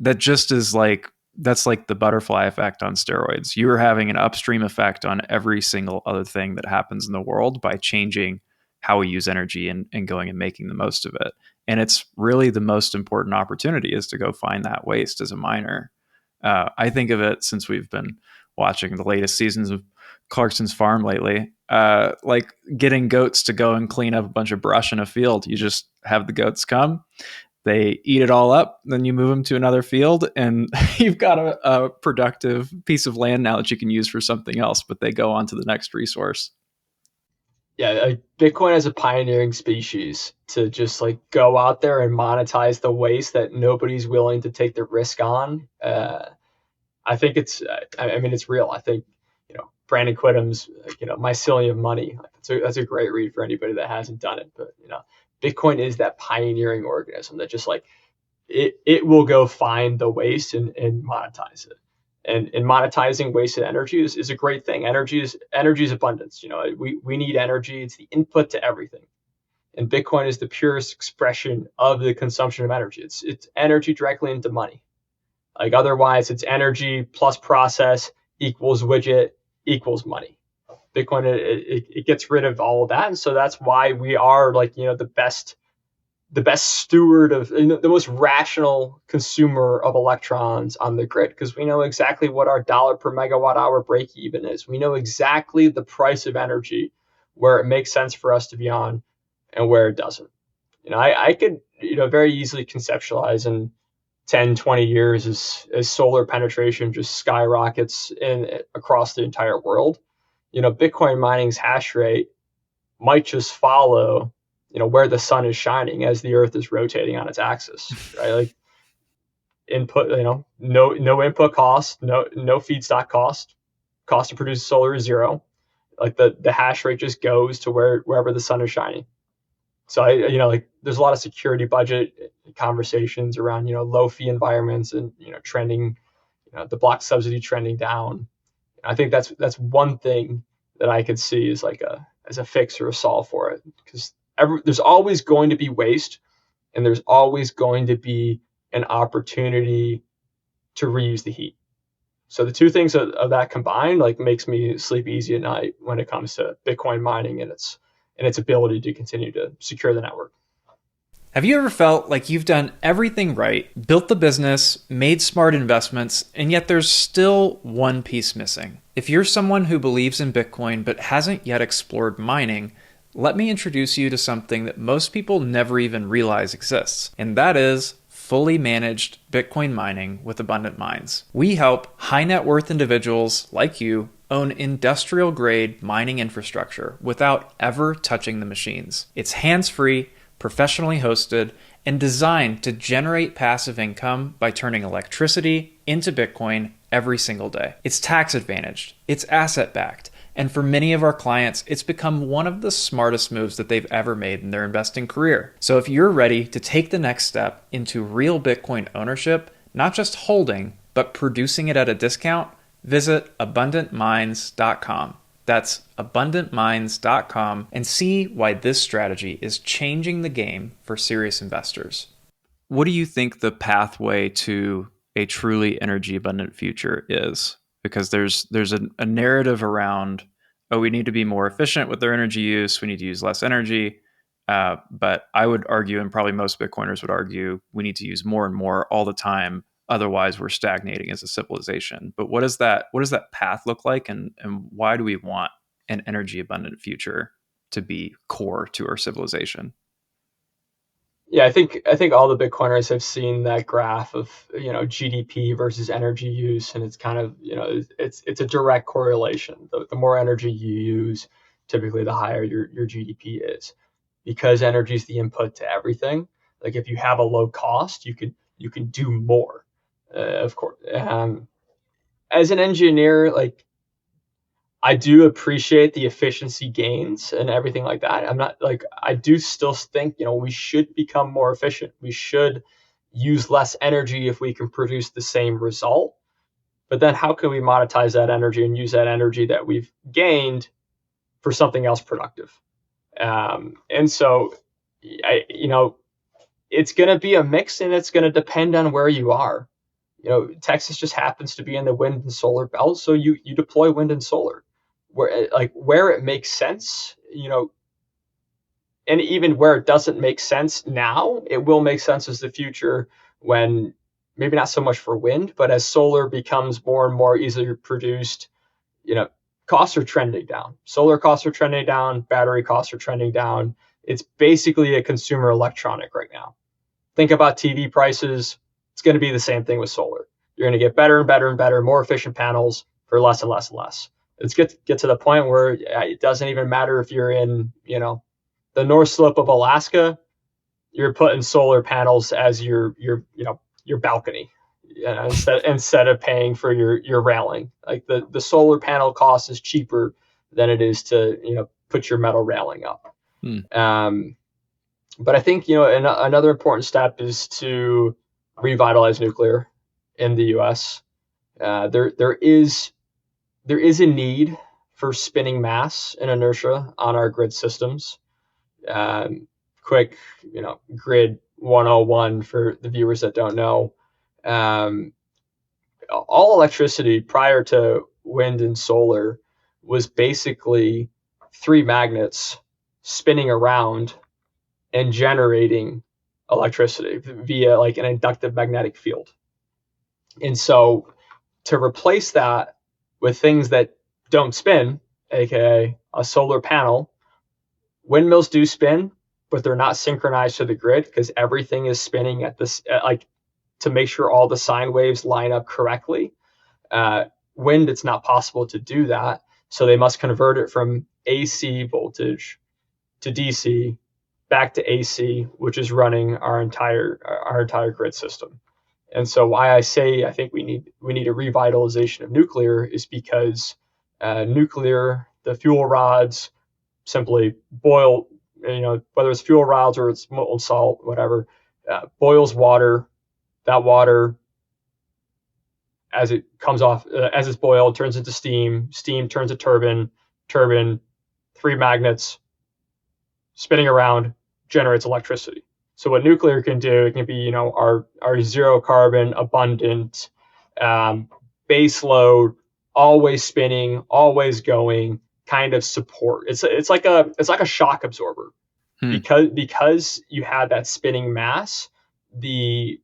that just is like, that's like the butterfly effect on steroids. You're having an upstream effect on every single other thing that happens in the world by changing how we use energy and going and making the most of it. And it's really the most important opportunity, is to go find that waste as a miner. I think of it, since we've been watching the latest seasons of Clarkson's Farm lately, like getting goats to go and clean up a bunch of brush in a field. You just have the goats come, they eat it all up, then you move them to another field, and you've got a productive piece of land now that you can use for something else, but they go on to the next resource. Yeah, Bitcoin as a pioneering species to just like go out there and monetize the waste that nobody's willing to take the risk on. I think it's real. I think, Brandon Quittem's, Mycelium Money. That's a great read for anybody that hasn't done it. But, Bitcoin is that pioneering organism that just like, it will go find the waste and monetize it. And monetizing wasted energy is a great thing. Energy is abundance. We need energy. It's the input to everything. And Bitcoin is the purest expression of the consumption of energy. It's energy directly into money. Like otherwise, it's energy plus process equals widget equals money. Bitcoin, it gets rid of all of that, and so that's why we are like the best steward of the most rational consumer of electrons on the grid, because we know exactly what our dollar per megawatt hour break even is. We know exactly the price of energy where it makes sense for us to be on and where it doesn't. I could very easily conceptualize in 10, 20 years as solar penetration just skyrockets across the entire world. Bitcoin mining's hash rate might just follow where the sun is shining as the earth is rotating on its axis, right? Like input, no input cost, no feedstock cost to produce solar is zero. Like the hash rate just goes to wherever the sun is shining. So like there's a lot of security budget conversations around low fee environments and trending, the block subsidy trending down. I think that's one thing that I could see as a fix or a solve for it, because there's always going to be waste, and there's always going to be an opportunity to reuse the heat. So the two things of that combined like makes me sleep easy at night when it comes to Bitcoin mining and its ability to continue to secure the network. Have you ever felt like you've done everything right, built the business, made smart investments, and yet there's still one piece missing? If you're someone who believes in Bitcoin but hasn't yet explored mining, let me introduce you to something that most people never even realize exists, and that is fully managed Bitcoin mining with Abundant Mines. We help high net worth individuals like you own industrial grade mining infrastructure without ever touching the machines. It's hands-free, professionally hosted, and designed to generate passive income by turning electricity into Bitcoin every single day. It's tax advantaged, it's asset backed, and for many of our clients, it's become one of the smartest moves that they've ever made in their investing career. So if you're ready to take the next step into real Bitcoin ownership, not just holding, but producing it at a discount, visit abundantmines.com. That's abundantmines.com, and see why this strategy is changing the game for serious investors. What do you think the pathway to a truly energy abundant future is? Because there's a narrative around, oh, we need to be more efficient with our energy use, we need to use less energy. But I would argue, and probably most Bitcoiners would argue, we need to use more and more all the time. Otherwise, we're stagnating as a civilization. But what does that path look like, and why do we want an energy abundant future to be core to our civilization? Yeah, I think all the Bitcoiners have seen that graph of GDP versus energy use, and it's kind of it's a direct correlation. The more energy you use, typically the higher your GDP is, because energy is the input to everything. Like if you have a low cost, you can do more. Of course, as an engineer, like I do appreciate the efficiency gains and everything like that. I'm not like, I do still think, we should become more efficient. We should use less energy if we can produce the same result. But then how can we monetize that energy and use that energy that we've gained for something else productive? And so, it's going to be a mix, and it's going to depend on where you are. Texas just happens to be in the wind and solar belt, so you deploy wind and solar where it makes sense, and even where it doesn't make sense now, it will make sense as the future, when maybe not so much for wind, but as solar becomes more and more easily produced, costs are trending down. Solar costs are trending down, battery costs are trending down. It's basically a consumer electronic right now. Think about TV prices. It's going to be the same thing with solar. You're going to get better and better and better, more efficient panels for less and less and less. It's get to the point where it doesn't even matter if you're in, the North Slope of Alaska. You're putting solar panels as your balcony, instead of paying for your railing. Like the solar panel cost is cheaper than it is to put your metal railing up. But I think another important step is to revitalize nuclear in the U.S. There is a need for spinning mass and inertia on our grid systems. Quick, grid 101 for the viewers that don't know. all electricity prior to wind and solar was basically three magnets spinning around and generating electricity via like an inductive magnetic field. And so to replace that with things that don't spin, aka a solar panel, windmills do spin, but they're not synchronized to the grid because everything is spinning at this like to make sure all the sine waves line up correctly. Wind, it's not possible to do that, so they must convert it from AC voltage to DC back to AC, which is running our entire grid system. And so why I say I think we need a revitalization of nuclear is because nuclear, the fuel rods simply boil, whether it's fuel rods or it's molten salt, whatever, boils water. That water, as it comes off, as it's boiled, turns into steam. Steam turns a turbine. Turbine, three magnets spinning around, generates electricity. So what nuclear can do, it can be, our zero carbon, abundant, base load, always spinning, always going kind of support. It's like a shock absorber. Because you have that spinning mass, the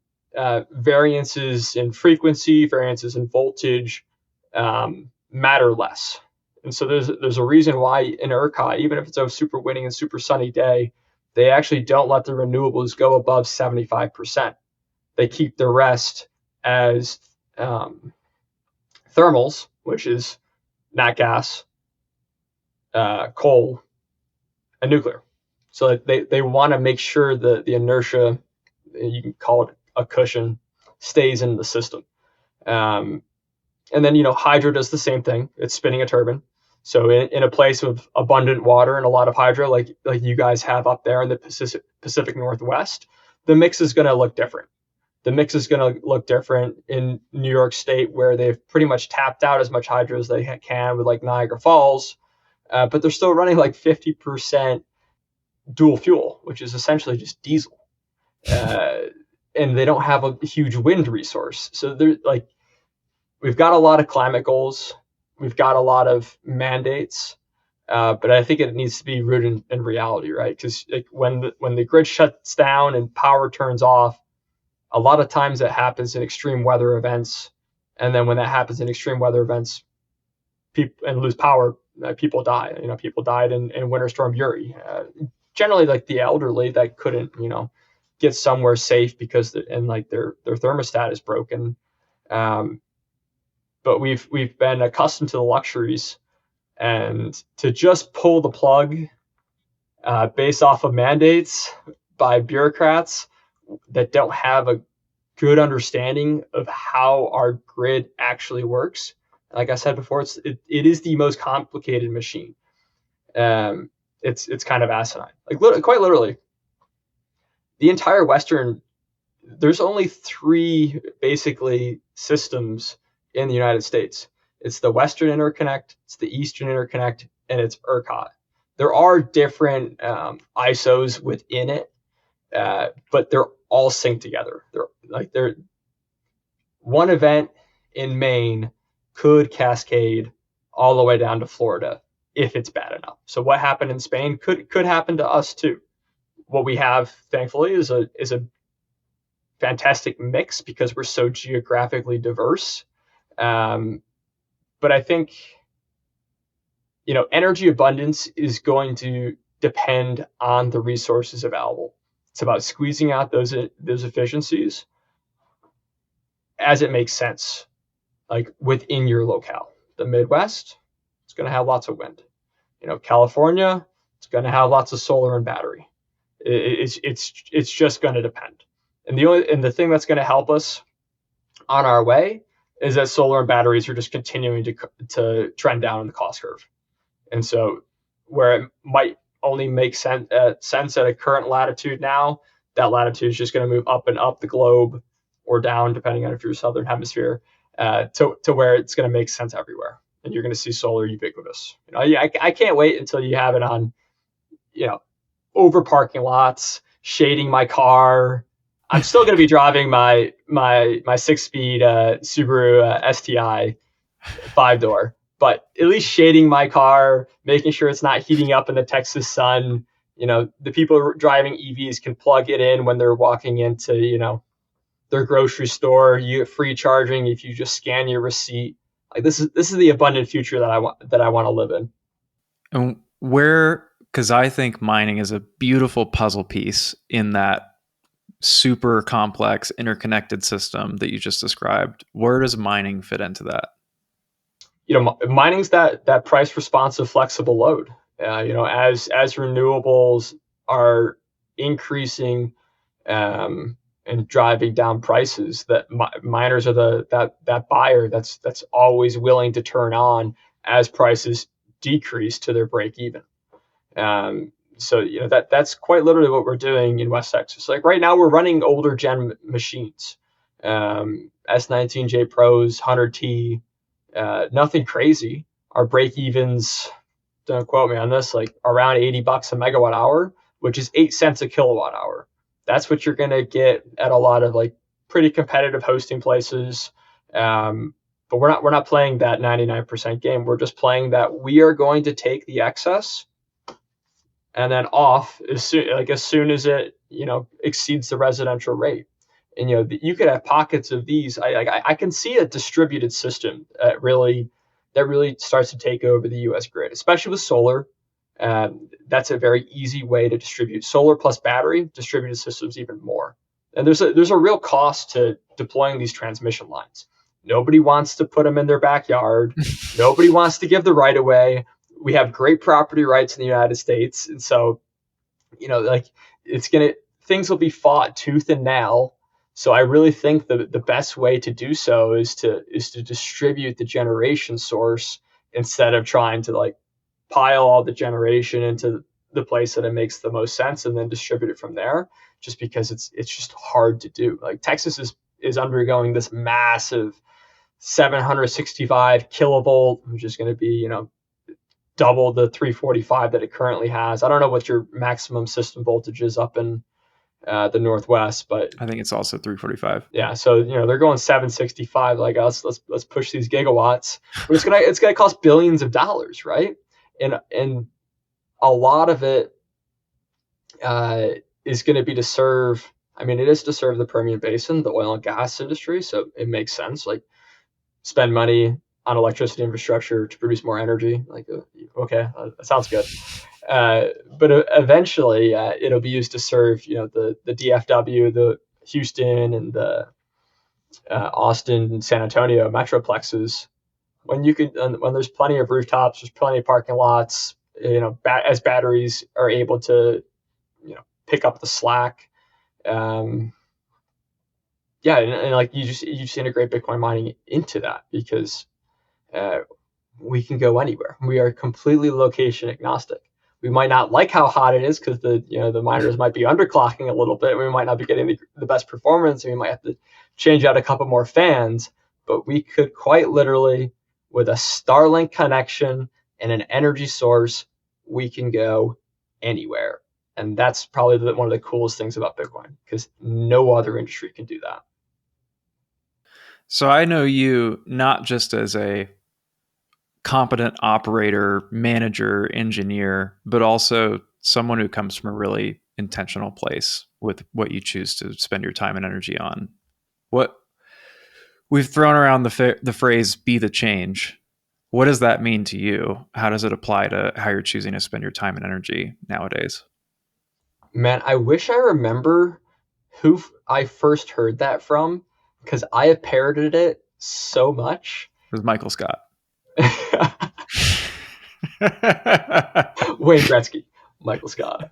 variances in frequency, variances in voltage matter less. And so there's a reason why in ERCOT, even if it's a super windy and super sunny day, they actually don't let the renewables go above 75%. They keep the rest as thermals, which is nat gas, coal, and nuclear. So they want to make sure that the inertia, you can call it a cushion, stays in the system. And then, hydro does the same thing. It's spinning a turbine. So in a place with abundant water and a lot of hydro, like you guys have up there in the Pacific Northwest, the mix is going to look different. The mix is going to look different in New York State, where they've pretty much tapped out as much hydro as they can with like Niagara Falls, but they're still running like 50% dual fuel, which is essentially just diesel. And they don't have a huge wind resource. So they're like, we've got a lot of climate goals. We've got a lot of mandates, but I think it needs to be rooted in reality, right? Because like when the grid shuts down and power turns off, a lot of times that happens in extreme weather events, and then when that happens in extreme weather events, people and lose power, people die. People died in Winter Storm Uri. Generally, like the elderly that couldn't, get somewhere safe because their thermostat is broken. But we've been accustomed to the luxuries, and to just pull the plug based off of mandates by bureaucrats that don't have a good understanding of how our grid actually works. Like I said before, it is the most complicated machine. It's kind of asinine. Like quite literally, the entire Western, there's only three basically systems in the United States. It's the Western Interconnect, it's the Eastern Interconnect, and it's ERCOT. There are different ISOs within it, but they're all synced together. They're one event in Maine could cascade all the way down to Florida if it's bad enough. So what happened in Spain could happen to us too. What we have, thankfully, is a fantastic mix because we're so geographically diverse. But I think, energy abundance is going to depend on the resources available. It's about squeezing out those efficiencies as it makes sense, like within your locale. The Midwest, it's going to have lots of wind. California, it's going to have lots of solar and battery. It's just going to depend. And the thing that's going to help us on our way is that solar and batteries are just continuing to trend down in the cost curve. And so where it might only make sense at a current latitude now, that latitude is just going to move up and up the globe, or down, depending on if you're southern hemisphere, to where it's going to make sense everywhere. And you're going to see solar ubiquitous. I can't wait until you have it on, over parking lots, shading my car. I'm still going to be driving my 6-speed Subaru STI 5-door, but at least shading my car, making sure it's not heating up in the Texas sun. The people driving EVs can plug it in when they're walking into, their grocery store. You get free charging if you just scan your receipt. Like this is the abundant future that I want to live in. And because I think mining is a beautiful puzzle piece in that super complex interconnected system that you just described. Where does mining fit into that? Mining's that price responsive flexible load. As renewables are increasing and driving down prices, that miners are that buyer that's always willing to turn on as prices decrease to their break even. So that's quite literally what we're doing in West Texas. Like right now, we're running older gen machines, S19J Pros, 100T, nothing crazy. Our break evens, don't quote me on this, like around $80 a megawatt hour, which is 8 cents a kilowatt hour. That's what you're gonna get at a lot of like pretty competitive hosting places. But we're not playing that 99% game. We're just playing that we are going to take the excess and then off as soon as it exceeds the residential rate. And you could have pockets of these. I can see a distributed system that really starts to take over the U.S. grid, especially with solar. That's a very easy way to distribute solar plus battery. Distributed systems even more. And there's a real cost to deploying these transmission lines. Nobody wants to put them in their backyard. Nobody wants to give the right of way. We have great property rights in the United States, and so things will be fought tooth and nail. So I really think the best way to do so is to distribute the generation source instead of trying to like pile all the generation into the place that it makes the most sense and then distribute it from there. Just because it's just hard to do. Like Texas is undergoing this massive 765 kilovolt, which is going to be double the 345 that it currently has. I don't know what your maximum system voltage is up in the Northwest, but I think it's also 345. Yeah, so they're going 765 like us. Let's push these gigawatts, but it's gonna cost billions of dollars, right? And a lot of it is going to be to serve. I mean, it is to serve the Permian Basin, the oil and gas industry. So it makes sense. Like spend money on electricity infrastructure to produce more energy. Like, okay, that sounds good. But eventually, it'll be used to serve, the DFW, the Houston, and the Austin, San Antonio metroplexes. When there's plenty of rooftops, there's plenty of parking lots. As batteries are able to, pick up the slack. And like you just integrate Bitcoin mining into that because we can go anywhere. We are completely location agnostic. We might not like how hot it is because the miners might be underclocking a little bit. We might not be getting the best performance. And we might have to change out a couple more fans. But we could quite literally, with a Starlink connection and an energy source, we can go anywhere. And that's probably one of the coolest things about Bitcoin because no other industry can do that. So I know you not just as a competent operator, manager, engineer, but also someone who comes from a really intentional place with what you choose to spend your time and energy on. What we've thrown around the phrase "be the change." What does that mean to you? How does it apply to how you're choosing to spend your time and energy nowadays? Man, I wish I remember who I first heard that from because I have parroted it so much. It was Michael Scott. Wayne Gretzky, Michael Scott.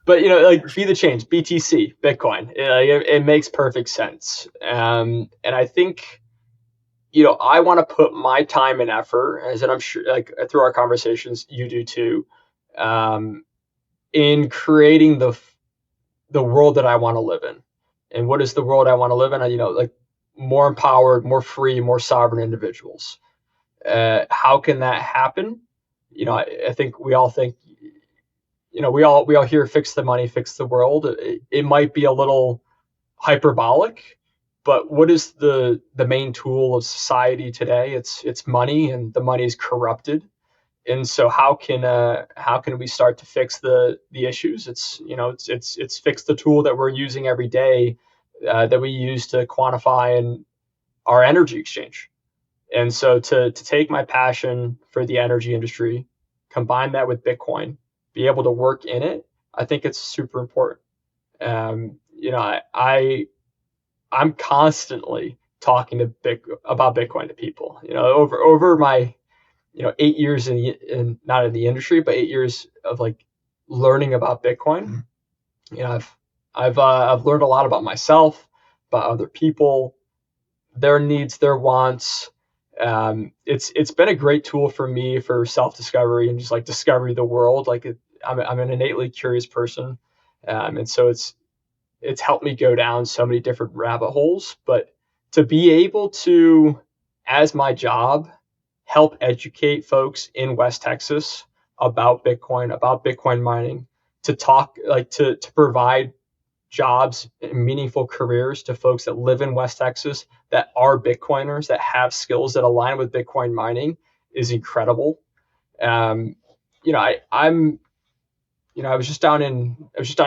But like be the change, BTC, Bitcoin. It makes perfect sense. And I think I want to put my time and effort, as I'm sure like through our conversations you do too, in creating the world that I want to live in. And what is the world I want to live in? Like more empowered, more free, more sovereign individuals. How can that happen? I think we all think, we all hear fix the money, fix the world. It might be a little hyperbolic, but what is the main tool of society today? It's money, and the money is corrupted. And so how can we start to fix the issues? It's fix the tool that we're using every day, that we use to quantify and our energy exchange. And so to take my passion for the energy industry, combine that with Bitcoin, be able to work in it, I think it's super important. I'm constantly talking about Bitcoin to people. Over my 8 years in not in the industry, but 8 years of like learning about Bitcoin. I've learned a lot about myself, about other people, their needs, their wants. It's been a great tool for me for self discovery and just like discovery the world. I'm an innately curious person, and so it's helped me go down so many different rabbit holes. But to be able to, as my job, help educate folks in West Texas about Bitcoin mining, to talk to provide jobs and meaningful careers to folks that live in West Texas that are Bitcoiners, that have skills that align with Bitcoin mining, is incredible. Um, I'm I was just down in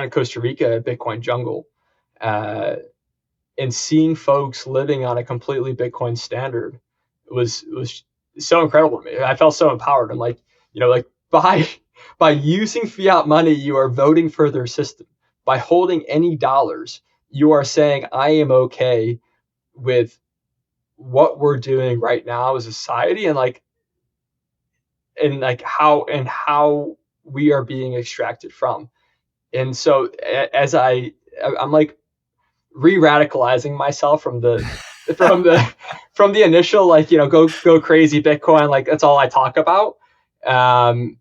Costa Rica, Bitcoin jungle, uh, and seeing folks living on a completely Bitcoin standard was so incredible to me. I felt so empowered. I'm like, by using fiat money, you are voting for their system. By holding any dollars, you are saying I am okay with what we're doing right now as a society, and how we are being extracted from. And so as I'm like re-radicalizing myself from the from the initial go crazy Bitcoin, like that's all I talk about. I'm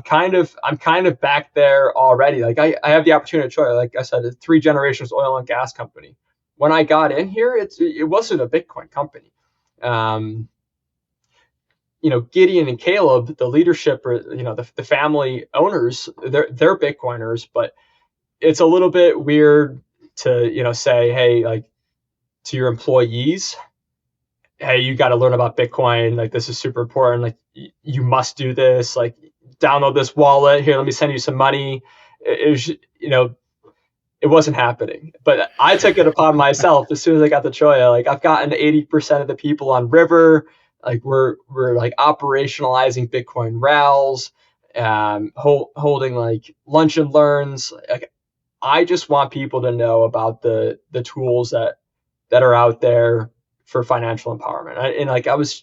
kind of back there already. Like I have the opportunity to try, like I said, a 3 generations oil and gas company. When I got in here, it wasn't a Bitcoin company. um, Gideon and Caleb, the leadership, or the family owners, they're Bitcoiners, but it's a little bit weird to say, hey, like, to your employees, hey, you got to learn about Bitcoin, like this is super important, like you must do this, like download this wallet here, let me send you some money. It was, it wasn't happening, but I took it upon myself as soon as I got the CHOA. Like I've gotten 80% of the people on River. Like we're like operationalizing Bitcoin rallies, holding like lunch and learns. Like I just want people to know about the tools that are out there for financial empowerment. And like I was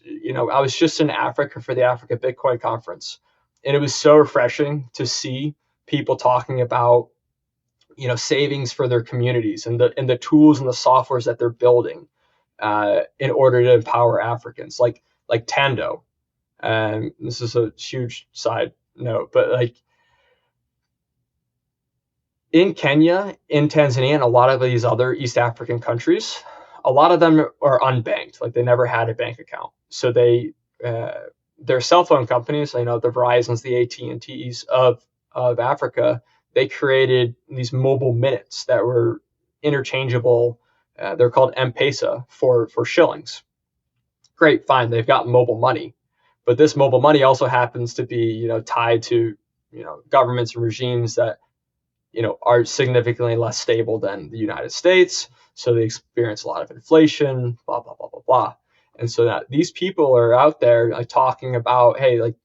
just in Africa for the Africa Bitcoin conference, and it was so refreshing to see people talking about savings for their communities, and the tools and the softwares that they're building in order to empower Africans, like Tando. And this is a huge side note, but like in Kenya, in Tanzania, and a lot of these other East African countries, a lot of them are unbanked. Like they never had a bank account, so they're cell phone companies. The Verizons, the AT&Ts of Africa. They created these mobile minutes that were interchangeable. They're called M-Pesa for shillings. Great, fine. They've got mobile money, but this mobile money also happens to be tied to governments and regimes that are significantly less stable than the United States. So they experience a lot of inflation, blah, blah, blah, blah, blah. And so that these people are out there like talking about, hey, like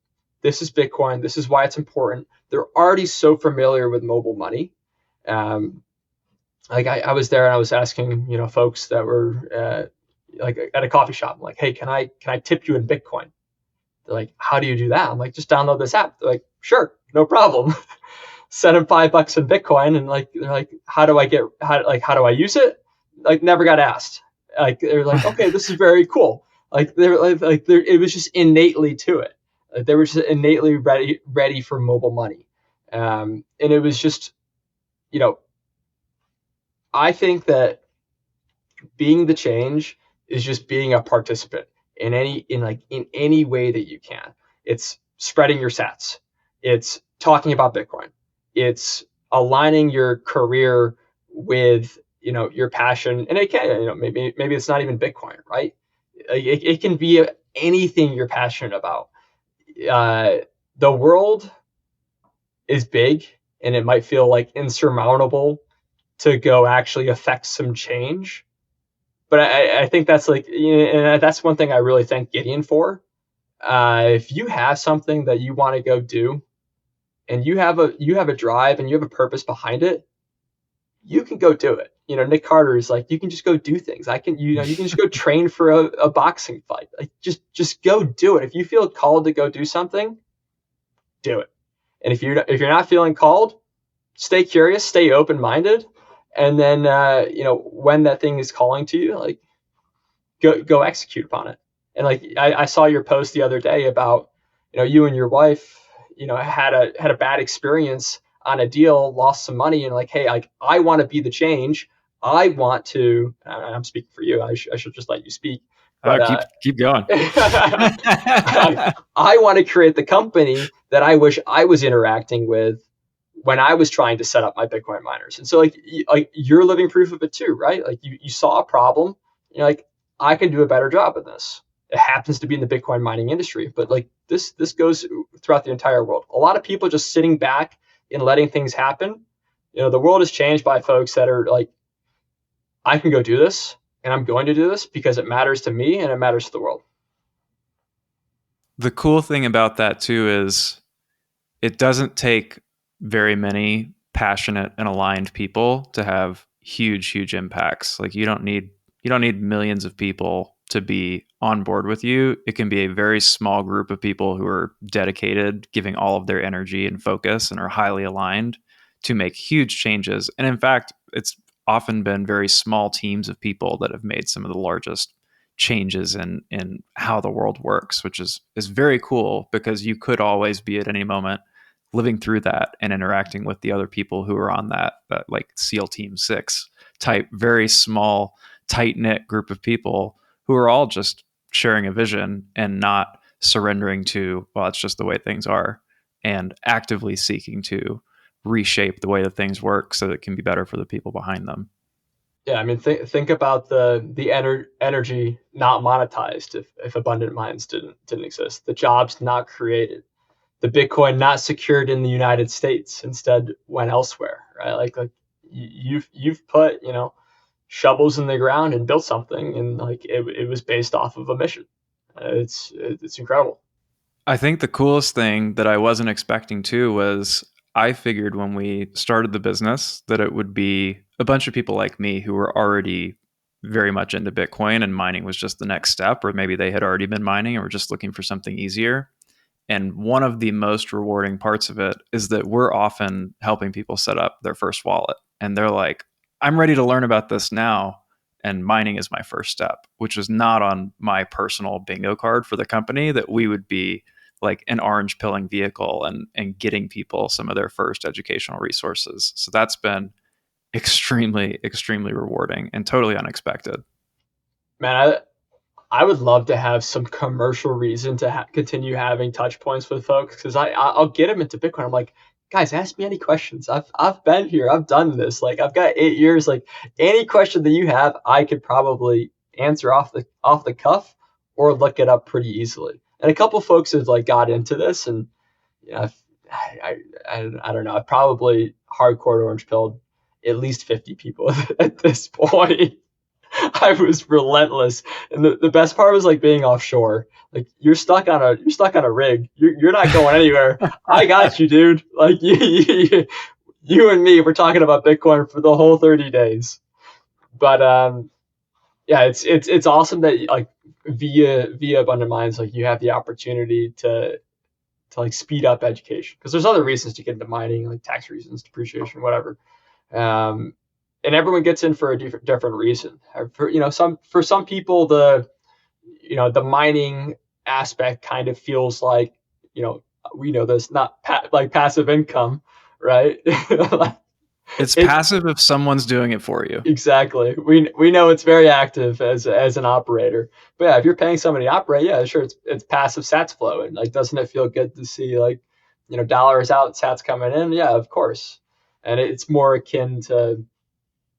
this is Bitcoin. This is why it's important. They're already so familiar with mobile money. Like I was there and I was asking, folks that were like at a coffee shop, I'm like, hey, can I tip you in Bitcoin? They're like, how do you do that? I'm like, just download this app. They're like, sure, no problem. Send them $5 in Bitcoin, and like they're like, how do I use it? Like never got asked. Like they're like, okay, this is very cool. Like it was just innately to it. Like, they were just innately ready for mobile money, and it was just, I think that being the change is just being a participant in any way that you can. It's spreading your sats. It's talking about Bitcoin. It's aligning your career with your passion, and it can maybe it's not even Bitcoin, right? It can be anything you're passionate about. The world is big, and it might feel like insurmountable to go actually affect some change. But I think that's like, and that's one thing I really thank Gideon for. If you have something that you want to go do, and you have a drive and you have a purpose behind it, you can go do it. Nick Carter is like, you can just go do things. You can just go train for a boxing fight. Like, just go do it. If you feel called to go do something, do it. And if you're not feeling called, stay curious, stay open minded, and then when that thing is calling to you, like, go execute upon it. And like I saw your post the other day about you and your wife had a bad experience on a deal, lost some money, and like, hey, like, I want to be the change. I want to. I'm speaking for you. I should just let you speak. But keep going. I want to create the company that I wish I was interacting with when I was trying to set up my Bitcoin miners. And so like you're living proof of it too, right? Like you saw a problem, you're like, I can do a better job of this. It happens to be in the Bitcoin mining industry, but like this goes throughout the entire world. A lot of people just sitting back and letting things happen. The world is changed by folks that are like, I can go do this, and I'm going to do this because it matters to me and it matters to the world. The cool thing about that too is it doesn't take very many passionate and aligned people to have huge impacts. Like you don't need millions of people to be on board with you. It can be a very small group of people who are dedicated, giving all of their energy and focus, and are highly aligned to make huge changes. And in fact, it's often been very small teams of people that have made some of the largest changes in how the world works, which is very cool, because you could always be at any moment living through that and interacting with the other people who are on that like SEAL Team 6 type, very small, tight-knit group of people who are all just sharing a vision and not surrendering to, well, it's just the way things are, and actively seeking to reshape the way that things work so that it can be better for the people behind them. Yeah, I mean, think about the energy not monetized if abundant minds didn't exist, the jobs not created, the Bitcoin not secured in the United States, instead went elsewhere, right? Like you've put shovels in the ground and built something, and like it was based off of a mission. It's incredible. I think the coolest thing that I wasn't expecting too was, I figured when we started the business that it would be a bunch of people like me who were already very much into Bitcoin, and mining was just the next step, or maybe they had already been mining and were just looking for something easier. And one of the most rewarding parts of it is that we're often helping people set up their first wallet. And they're like, I'm ready to learn about this now, and mining is my first step, which is not on my personal bingo card for the company, that we would be like an orange pilling vehicle and getting people some of their first educational resources. So that's been extremely rewarding and totally unexpected. Man, I would love to have some commercial reason to continue having touch points with folks, because I'll get them into Bitcoin. I'm like, guys, ask me any questions. I've been here. I've done this. Like, I've got 8 years. Like, any question that you have, I could probably answer off the cuff or look it up pretty easily. And a couple folks have like got into this, and I don't know. I've probably hardcore orange pilled at least 50 people at this point. I was relentless, and the best part was like being offshore. Like you're stuck on a rig. You're not going anywhere. I got you, dude. Like you and me, we're talking about Bitcoin for the whole 30 days. But yeah, it's awesome that like via Abundant Minds, like you have the opportunity to like speed up education, because there's other reasons to get into mining, like tax reasons, depreciation, whatever. And everyone gets in for a different reason. For some people, the mining aspect kind of feels like, we know this, not like passive income, right? It's passive if someone's doing it for you. Exactly. We know it's very active as an operator. But yeah, if you're paying somebody to operate, yeah, sure, it's passive sats flow, and like, doesn't it feel good to see like dollars out, sats coming in, yeah, of course. And it's more akin to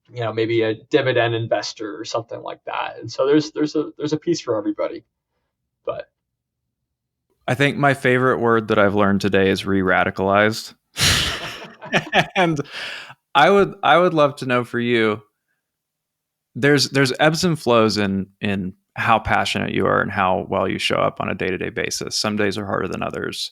maybe a dividend investor or something like that. And so there's a piece for everybody. But I think my favorite word that I've learned today is re-radicalized. And I would love to know for you, there's ebbs and flows in how passionate you are and how well you show up on a day-to-day basis. Some days are harder than others.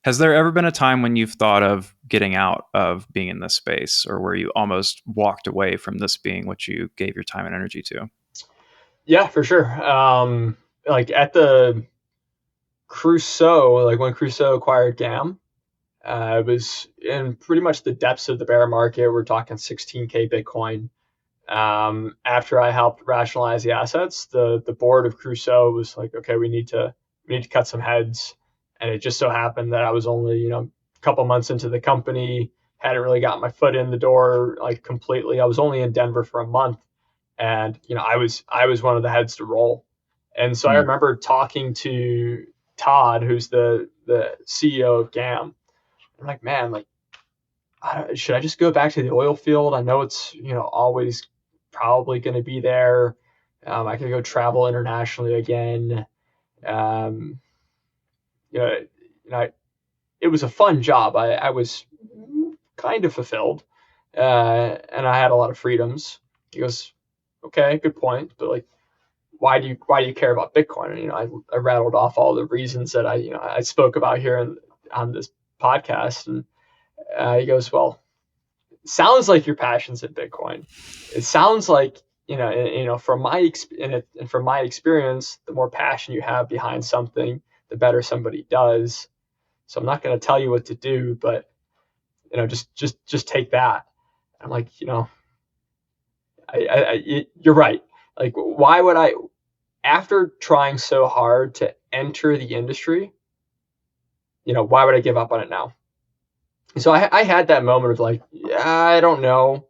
Has there ever been a time when you've thought of getting out of being in this space, or where you almost walked away from this being what you gave your time and energy to? yeah, for sure. Like at the Crusoe, like when Crusoe acquired GAM, it was in pretty much the depths of the bear market. We're talking 16K Bitcoin. After I helped rationalize the assets, the board of Crusoe was like, okay, we need to cut some heads. And it just so happened that I was only a couple months into the company, hadn't really got my foot in the door like completely. I was only in Denver for a month, and I was one of the heads to roll. And so I Mm. remember talking to Todd, who's the CEO of GAM. I'm like, man, like, should I just go back to the oil field? I know it's always probably going to be there. I could go travel internationally again. Um, you know, it was a fun job. I was kind of fulfilled, and I had a lot of freedoms. He goes, okay, good point, but like, why do you care about Bitcoin? And I rattled off all the reasons that I spoke about here on this podcast, and he goes, well, sounds like your passion's in Bitcoin. It sounds like from my experience, the more passion you have behind something, the better somebody does. So I'm not going to tell you what to do, but just take that. I'm like, you're right. Like, why would I, after trying so hard to enter the industry, why would I give up on it now? So I had that moment of like, yeah, I don't know.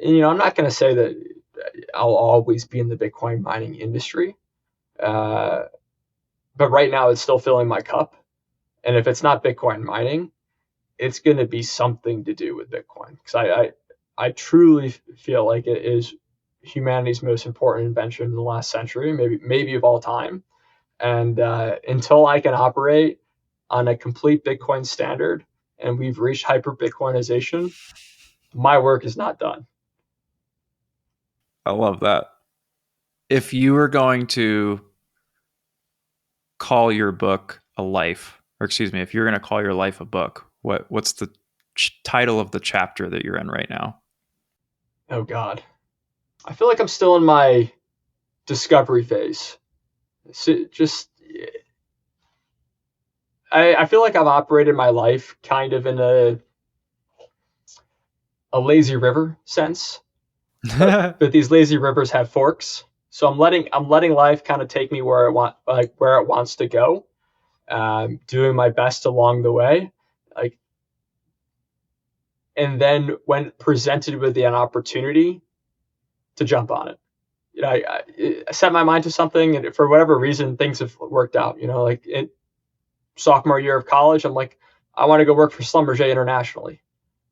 And, I'm not going to say that I'll always be in the Bitcoin mining industry, uh, but right now it's still filling my cup. And if it's not Bitcoin mining, it's going to be something to do with Bitcoin, because I truly feel like it is humanity's most important invention in the last century, maybe of all time. And until I can operate on a complete Bitcoin standard and we've reached hyper Bitcoinization, my work is not done. I love that. If you were going to call your book a life, or excuse me, if you're going to call your life a book, what's the title of the chapter that you're in right now? Oh God, I feel like I'm still in my discovery phase. So just I feel like I've operated my life kind of in a lazy river sense, but these lazy rivers have forks. So I'm letting life kind of take me where it wants to go. Doing my best along the way, like, and then when presented with an opportunity, to jump on it. I set my mind to something, and for whatever reason, things have worked out. Like in sophomore year of college, I'm like, I want to go work for Schlumberger internationally.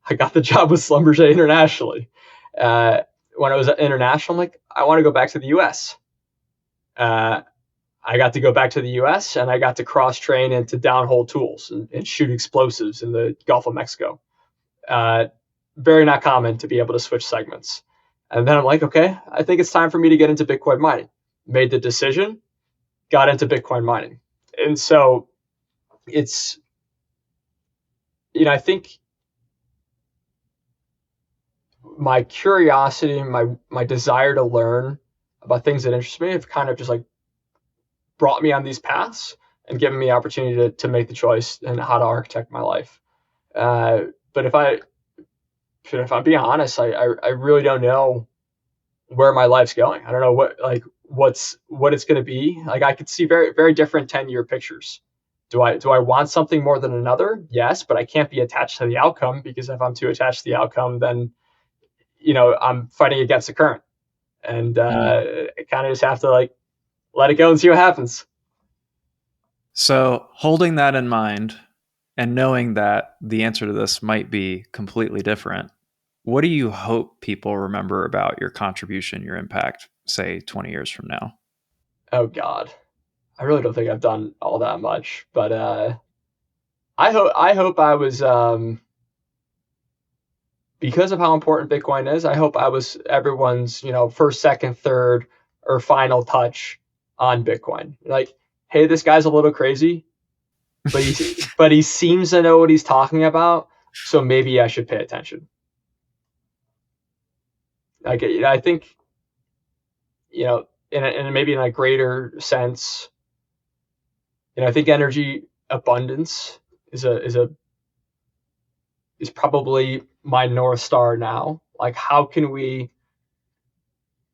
I got the job with Schlumberger internationally. When I was at international, I'm like, I want to go back to the U.S. Uh, I got to go back to the U.S. and I got to cross train into downhole tools and shoot explosives in the Gulf of Mexico. Uh, Very not common to be able to switch segments. And then I'm like, okay, I think it's time for me to get into Bitcoin mining. Made the decision, got into Bitcoin mining. And so it's, I think my curiosity, my desire to learn about things that interest me have kind of just like brought me on these paths and given me opportunity to make the choice and how to architect my life. But if I'm being honest, I really don't know where my life's going. I don't know what it's going to be. Like, I could see very very different 10-year pictures. Do I want something more than another? Yes, but I can't be attached to the outcome, because if I'm too attached to the outcome, then I'm fighting against the current, and I kind of just have to like let it go and see what happens. So, holding that in mind, And knowing that the answer to this might be completely different, what do you hope people remember about your contribution, your impact, say 20 years from now? Oh God, I really don't think I've done all that much, but I hope I was because of how important Bitcoin is. I hope I was everyone's first, second, third, or final touch on Bitcoin. Like, hey, this guy's a little crazy, but he seems to know what he's talking about, so maybe I should pay attention. Like, I think in maybe in a greater sense, I think energy abundance is probably my North Star now. Like, how can we?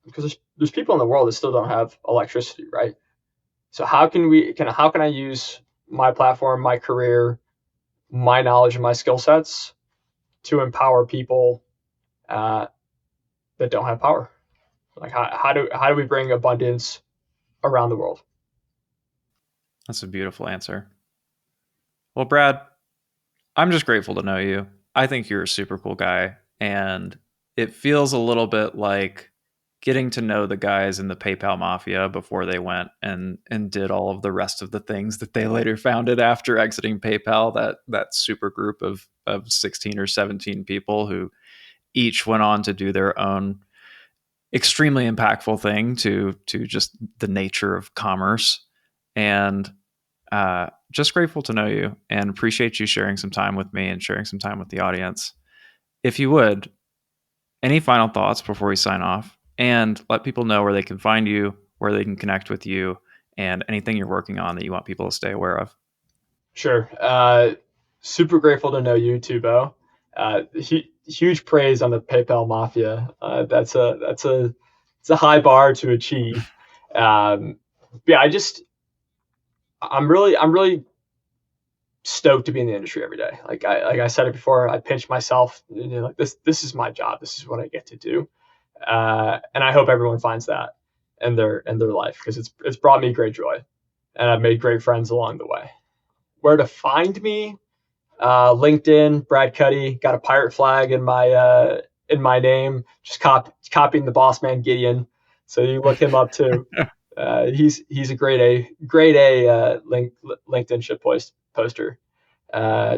Because there's people in the world that still don't have electricity, right? So how can I use my platform, my career, my knowledge, and my skill sets to empower people that don't have power? Like, how do we bring abundance around the world? That's a beautiful answer. Well, Brad, I'm just grateful to know you. I think you're a super cool guy, and it feels a little bit like getting to know the guys in the PayPal mafia before they went and did all of the rest of the things that they later founded after exiting PayPal. That super group of 16 or 17 people who each went on to do their own extremely impactful thing to just the nature of commerce. And just grateful to know you and appreciate you sharing some time with me and sharing some time with the audience. If you would, any final thoughts before we sign off, and let people know where they can find you, where they can connect with you, and anything you're working on that you want people to stay aware of? Sure. Super grateful to know you too, Bo. Huge praise on the PayPal mafia. It's a high bar to achieve. Yeah, I'm really stoked to be in the industry every day. Like I said it before, I pinch myself. Like, this is my job. This is what I get to do. And I hope everyone finds that in their life, because it's brought me great joy, and I've made great friends along the way. Where to find me? LinkedIn, Brad Cuddy. Got a pirate flag in my name. Just copying the boss man Gideon. So you look him up too. He's a grade A LinkedIn ship poster.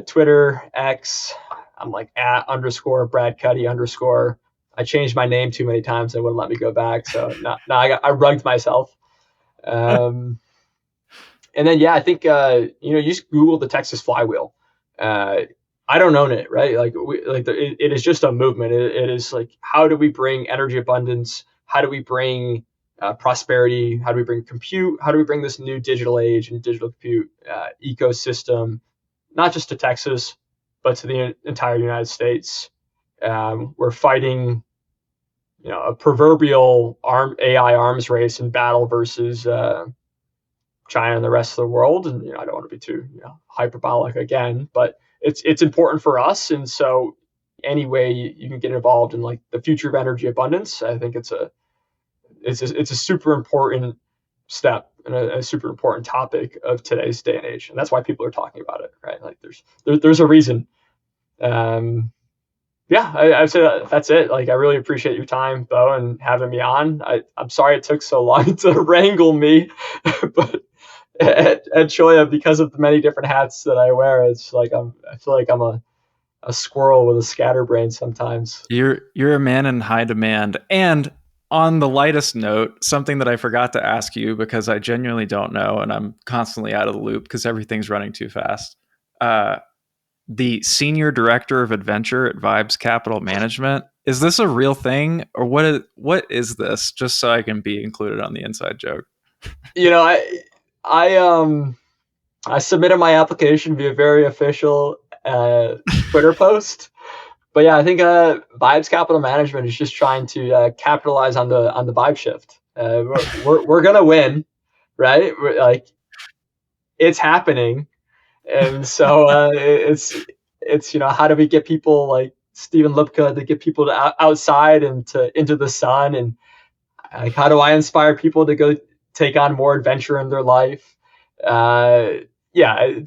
Twitter, X, I'm like @ Brad Cuddy _ I changed my name too many times. They wouldn't let me go back. So now I rugged myself. And then, yeah, I think, you just Google the Texas Flywheel. I don't own it, right? It is just a movement. It is like, how do we bring energy abundance? How do we bring prosperity? How do we bring compute? How do we bring this new digital age and digital compute ecosystem, not just to Texas, but to the entire United States? We're fighting, a proverbial AI arms race and battle versus China and the rest of the world. And I don't want to be too hyperbolic again, but it's important for us. And so any way you can get involved in like the future of energy abundance, I think it's a super important step and a super important topic of today's day and age. And that's why people are talking about it, right? Like there's a reason. Yeah, I'd say that's it. Like, I really appreciate your time, Bo, and having me on. I'm sorry it took so long to wrangle me, but at CHOA, because of the many different hats that I wear, it's like I feel like I'm a squirrel with a scatterbrain sometimes. You're a man in high demand. And on the lightest note, something that I forgot to ask you because I genuinely don't know, and I'm constantly out of the loop because everything's running too fast. The senior director of adventure at Vibes Capital Management, is this a real thing, or what is this? Just so I can be included on the inside joke. I submitted my application via very official Twitter post. But yeah, I think Vibes Capital Management is just trying to capitalize on the vibe shift. We're gonna win, right? Like, it's happening, and so it's how do we get people like Stephen Lipka to get people outside and into the sun, and like, how do I inspire people to go take on more adventure in their life? Yeah,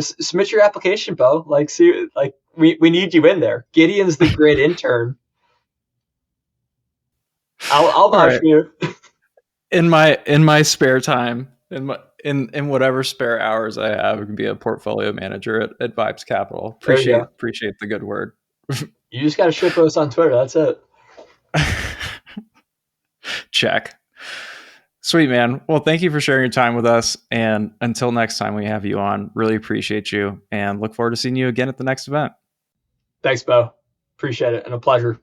Submit your application, Bo. Like, see, like we need you in there. Gideon's the great intern. I'll All vouch right. for you. In my spare time, in whatever spare hours I have, I can be a portfolio manager at Vibes Capital. There you go. Appreciate the good word. You just got to ship us on Twitter. That's it. Check. Sweet, man. Well, thank you for sharing your time with us. And until next time we have you on, really appreciate you and look forward to seeing you again at the next event. Thanks, Bo. Appreciate it and a pleasure.